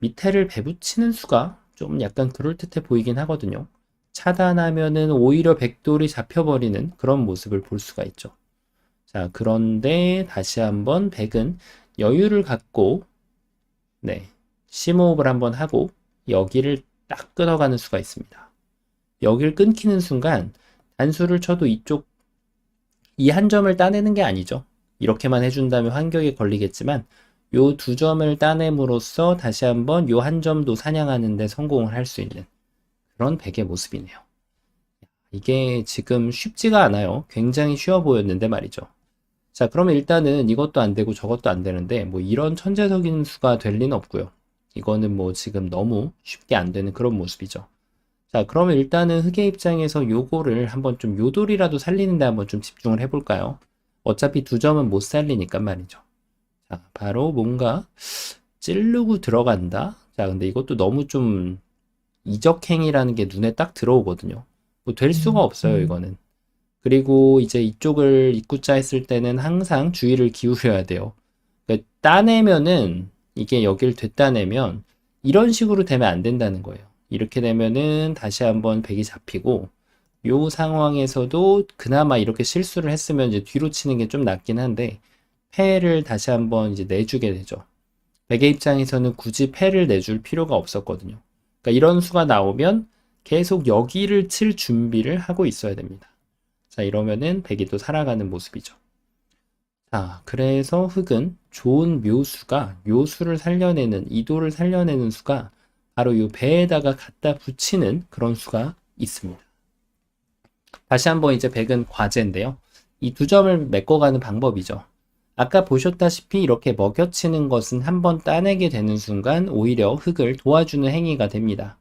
S1: 밑에를 배붙이는 수가 좀 약간 그럴듯해 보이긴 하거든요. 차단하면은 오히려 백돌이 잡혀버리는 그런 모습을 볼 수가 있죠. 자, 그런데 다시 한번 백은 여유를 갖고, 네, 심호흡을 한번 하고, 여기를 딱 끊어가는 수가 있습니다. 여기를 끊기는 순간, 단수를 쳐도 이쪽, 이 한 점을 따내는 게 아니죠. 이렇게만 해준다면 환경에 걸리겠지만, 요 두 점을 따냄으로써 다시 한번 요 한 점도 사냥하는 데 성공을 할 수 있는 그런 백의 모습이네요. 이게 지금 쉽지가 않아요. 굉장히 쉬워 보였는데 말이죠. 자, 그러면 일단은 이것도 안 되고 저것도 안 되는데 뭐 이런 천재적인 수가 될 리는 없고요. 이거는 뭐 지금 너무 쉽게 안 되는 그런 모습이죠. 자, 그러면 일단은 흑의 입장에서 요거를 한번 좀 요돌이라도 살리는데 한번 좀 집중을 해볼까요? 어차피 두 점은 못 살리니까 말이죠. 자, 바로 뭔가 찌르고 들어간다. 자, 근데 이것도 너무 좀 이적행이라는 게 눈에 딱 들어오거든요. 뭐 될 수가 없어요, 이거는. 그리고 이제 이쪽을 입구자 했을 때는 항상 주의를 기울여야 돼요. 그러니까 따내면은 이게 여기를 됐다내면 이런 식으로 되면 안 된다는 거예요. 이렇게 되면은 다시 한번 백이 잡히고 요 상황에서도 그나마 이렇게 실수를 했으면 이제 뒤로 치는 게 좀 낫긴 한데 패를 다시 한번 이제 내주게 되죠. 백의 입장에서는 굳이 패를 내줄 필요가 없었거든요. 그러니까 이런 수가 나오면 계속 여기를 칠 준비를 하고 있어야 됩니다. 자, 이러면은 백이 또 살아가는 모습이죠. 자, 그래서 흑은 좋은 묘수가 묘수를 살려내는 이도를 살려내는 수가 바로 이 배에다가 갖다 붙이는 그런 수가 있습니다. 다시 한번 이제 백은 과제인데요. 이 두 점을 메꿔가는 방법이죠. 아까 보셨다시피 이렇게 먹여치는 것은 한번 따내게 되는 순간 오히려 흑을 도와주는 행위가 됩니다.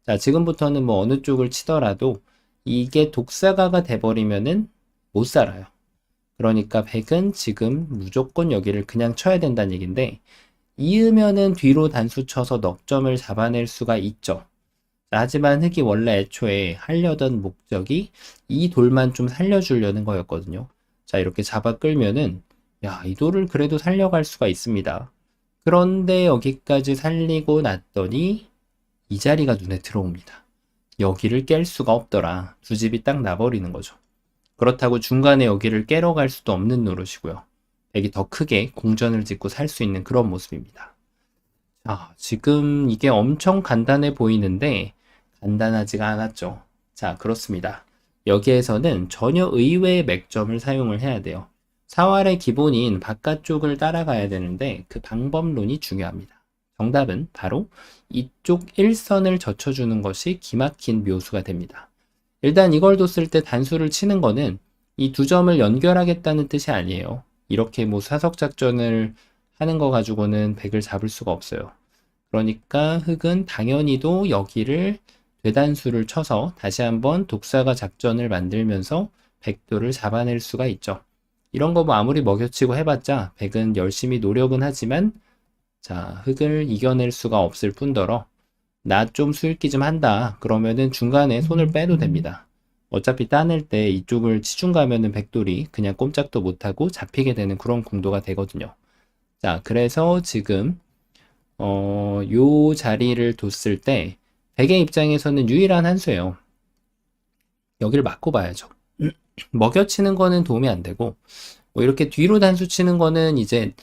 S1: 자, 지금부터는 뭐 어느 쪽을 치더라도 이게 독사가가 돼버리면은 못 살아요. 그러니까 백은 지금 무조건 여기를 그냥 쳐야 된다는 얘기인데 이으면은 뒤로 단수 쳐서 넉 점을 잡아낼 수가 있죠. 자, 하지만 흑이 원래 애초에 하려던 목적이 이 돌만 좀 살려주려는 거였거든요. 자, 이렇게 잡아 끌면은 야, 이 돌을 그래도 살려갈 수가 있습니다. 그런데 여기까지 살리고 났더니 이 자리가 눈에 들어옵니다. 여기를 깰 수가 없더라. 두 집이 딱 나버리는 거죠. 그렇다고 중간에 여기를 깨러 갈 수도 없는 노릇이고요. 백이 더 크게 공전을 짓고 살 수 있는 그런 모습입니다. 자, 지금 이게 엄청 간단해 보이는데 간단하지가 않았죠. 자, 그렇습니다. 여기에서는 전혀 의외의 맥점을 사용을 해야 돼요. 사활의 기본인 바깥쪽을 따라가야 되는데 그 방법론이 중요합니다. 정답은 바로 이쪽 1선을 젖혀주는 것이 기막힌 묘수가 됩니다. 일단 이걸 뒀을 때 단수를 치는 거는 이 두 점을 연결하겠다는 뜻이 아니에요. 이렇게 뭐 사석작전을 하는 거 가지고는 백을 잡을 수가 없어요. 그러니까 흑은 당연히도 여기를 되단수를 쳐서 다시 한번 독사가 작전을 만들면서 백도를 잡아낼 수가 있죠. 이런 거 뭐 아무리 먹여치고 해봤자 백은 열심히 노력은 하지만 자, 흑을 이겨낼 수가 없을 뿐더러 나 좀 수읽기 좀 한다. 그러면은 중간에 손을 빼도 됩니다. 어차피 따낼 때 이쪽을 치중 가면은 백돌이 그냥 꼼짝도 못하고 잡히게 되는 그런 공도가 되거든요. 자, 그래서 지금 요 자리를 뒀을 때 백의 입장에서는 유일한 한 수예요. 여기를 맞고 봐야죠. 먹여치는 거는 도움이 안 되고 뭐 이렇게 뒤로 단수 치는 거는 이제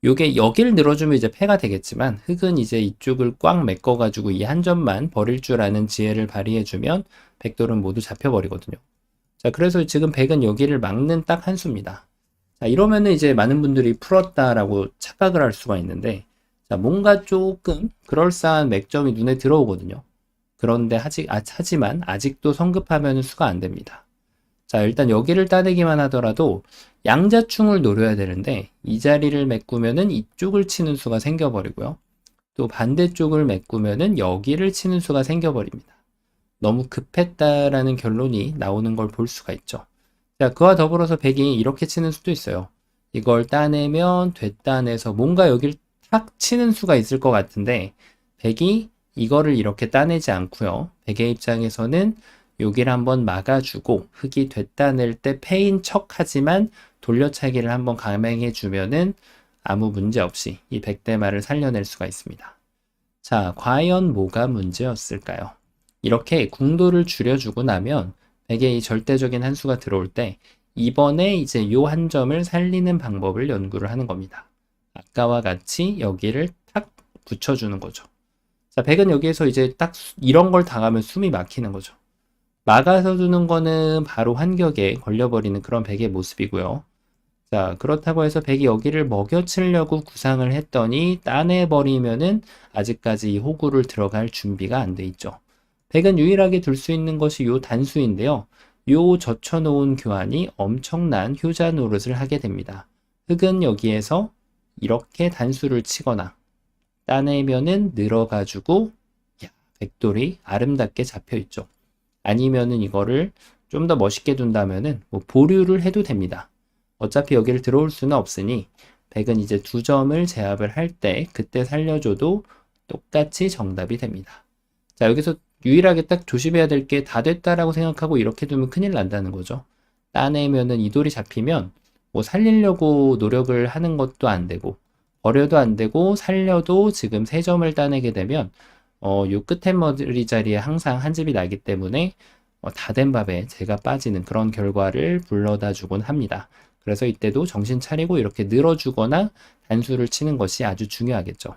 S1: 요게 여기를 늘어주면 이제 패가 되겠지만 흑은 이제 이쪽을 꽉 메꿔가지고 이 한 점만 버릴 줄 아는 지혜를 발휘해주면 백돌은 모두 잡혀버리거든요. 자, 그래서 지금 백은 여기를 막는 딱 한 수입니다. 자, 이러면은 이제 많은 분들이 풀었다라고 착각을 할 수가 있는데 자, 뭔가 조금 그럴싸한 맥점이 눈에 들어오거든요. 그런데 하지만 아직도 성급하면 수가 안 됩니다. 자, 일단 여기를 따내기만 하더라도 양자충을 노려야 되는데 이 자리를 메꾸면은 이쪽을 치는 수가 생겨버리고요. 또 반대쪽을 메꾸면은 여기를 치는 수가 생겨버립니다. 너무 급했다라는 결론이 나오는 걸 볼 수가 있죠. 자, 그와 더불어서 백이 이렇게 치는 수도 있어요. 이걸 따내면 됐다내서 뭔가 여기를 탁 치는 수가 있을 것 같은데 백이 이거를 이렇게 따내지 않고요. 백의 입장에서는 여기를 한번 막아주고 흙이 됐다낼 때 패인 척하지만 돌려차기를 한번 감행해 주면은 아무 문제 없이 이 백대마를 살려낼 수가 있습니다. 자, 과연 뭐가 문제였을까요? 이렇게 궁도를 줄여주고 나면 백의 이 절대적인 한 수가 들어올 때 이번에 이제 요 한 점을 살리는 방법을 연구를 하는 겁니다. 아까와 같이 여기를 탁 붙여주는 거죠. 자, 백은 여기에서 이제 딱 이런 걸 당하면 숨이 막히는 거죠. 막아서 두는 거는 바로 환격에 걸려버리는 그런 백의 모습이고요. 자, 그렇다고 해서 백이 여기를 먹여치려고 구상을 했더니 따내버리면은 아직까지 이 호구를 들어갈 준비가 안 돼 있죠. 백은 유일하게 둘 수 있는 것이 요 단수인데요. 요 젖혀놓은 교환이 엄청난 효자 노릇을 하게 됩니다. 흑은 여기에서 이렇게 단수를 치거나 따내면은 늘어가지고 백돌이 아름답게 잡혀 있죠. 아니면은 이거를 좀 더 멋있게 둔다면은 뭐 보류를 해도 됩니다. 어차피 여기를 들어올 수는 없으니 백은 이제 두 점을 제압을 할 때 그때 살려줘도 똑같이 정답이 됩니다. 자, 여기서 유일하게 딱 조심해야 될 게 다 됐다라고 생각하고 이렇게 두면 큰일 난다는 거죠. 따내면은 이 돌이 잡히면 뭐 살리려고 노력을 하는 것도 안 되고 버려도 안 되고 살려도 지금 세 점을 따내게 되면 요 끝에 머리 자리에 항상 한 집이 나기 때문에 다 된 밥에 제가 빠지는 그런 결과를 불러다 주곤 합니다. 그래서 이때도 정신 차리고 이렇게 늘어주거나 단수를 치는 것이 아주 중요하겠죠.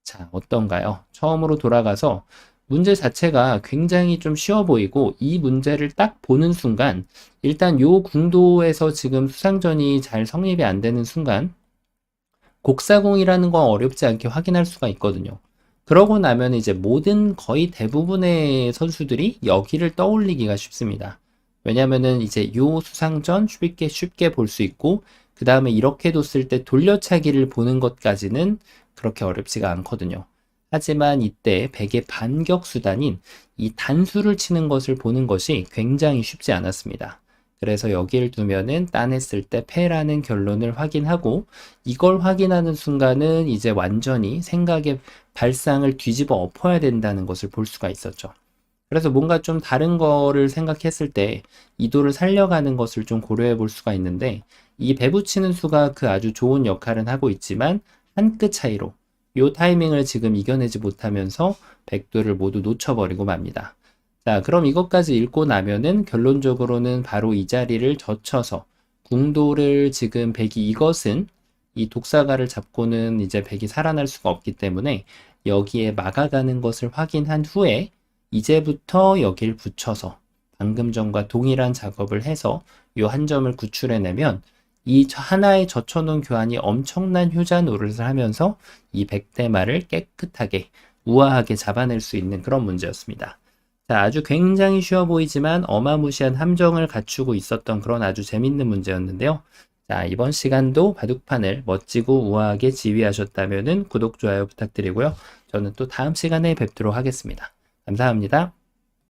S1: 자, 어떤가요? 처음으로 돌아가서 문제 자체가 굉장히 좀 쉬워 보이고 이 문제를 딱 보는 순간 일단 요 궁도에서 지금 수상전이 잘 성립이 안 되는 순간 곡사공이라는 건 어렵지 않게 확인할 수가 있거든요. 그러고 나면 이제 모든 거의 대부분의 선수들이 여기를 떠올리기가 쉽습니다. 왜냐면은 이제 요 수상전 쉽게 볼 수 있고 그 다음에 이렇게 뒀을 때 돌려차기를 보는 것까지는 그렇게 어렵지가 않거든요. 하지만 이때 백의 반격 수단인 이 단수를 치는 것을 보는 것이 굉장히 쉽지 않았습니다. 그래서 여기를 두면은 따냈을 때 패라는 결론을 확인하고 이걸 확인하는 순간은 이제 완전히 생각의 발상을 뒤집어 엎어야 된다는 것을 볼 수가 있었죠. 그래서 뭔가 좀 다른 거를 생각했을 때 이도를 살려가는 것을 좀 고려해 볼 수가 있는데 이 배붙이는 수가 그 아주 좋은 역할은 하고 있지만 한 끗 차이로 요 타이밍을 지금 이겨내지 못하면서 백도를 모두 놓쳐버리고 맙니다. 자, 그럼 이것까지 읽고 나면은 결론적으로는 바로 이 자리를 젖혀서 궁도를 지금 백이 이것은 이 독사가를 잡고는 이제 백이 살아날 수가 없기 때문에 여기에 막아가는 것을 확인한 후에 이제부터 여길 붙여서 방금 전과 동일한 작업을 해서 요 한 점을 구출해내면 이 하나의 젖혀놓은 교환이 엄청난 효자 노릇을 하면서 이 백대마를 깨끗하게 우아하게 잡아낼 수 있는 그런 문제였습니다. 자, 아주 굉장히 쉬워 보이지만 어마무시한 함정을 갖추고 있었던 그런 아주 재밌는 문제였는데요. 자, 이번 시간도 바둑판을 멋지고 우아하게 지휘하셨다면 구독, 좋아요 부탁드리고요. 저는 또 다음 시간에 뵙도록 하겠습니다. 감사합니다.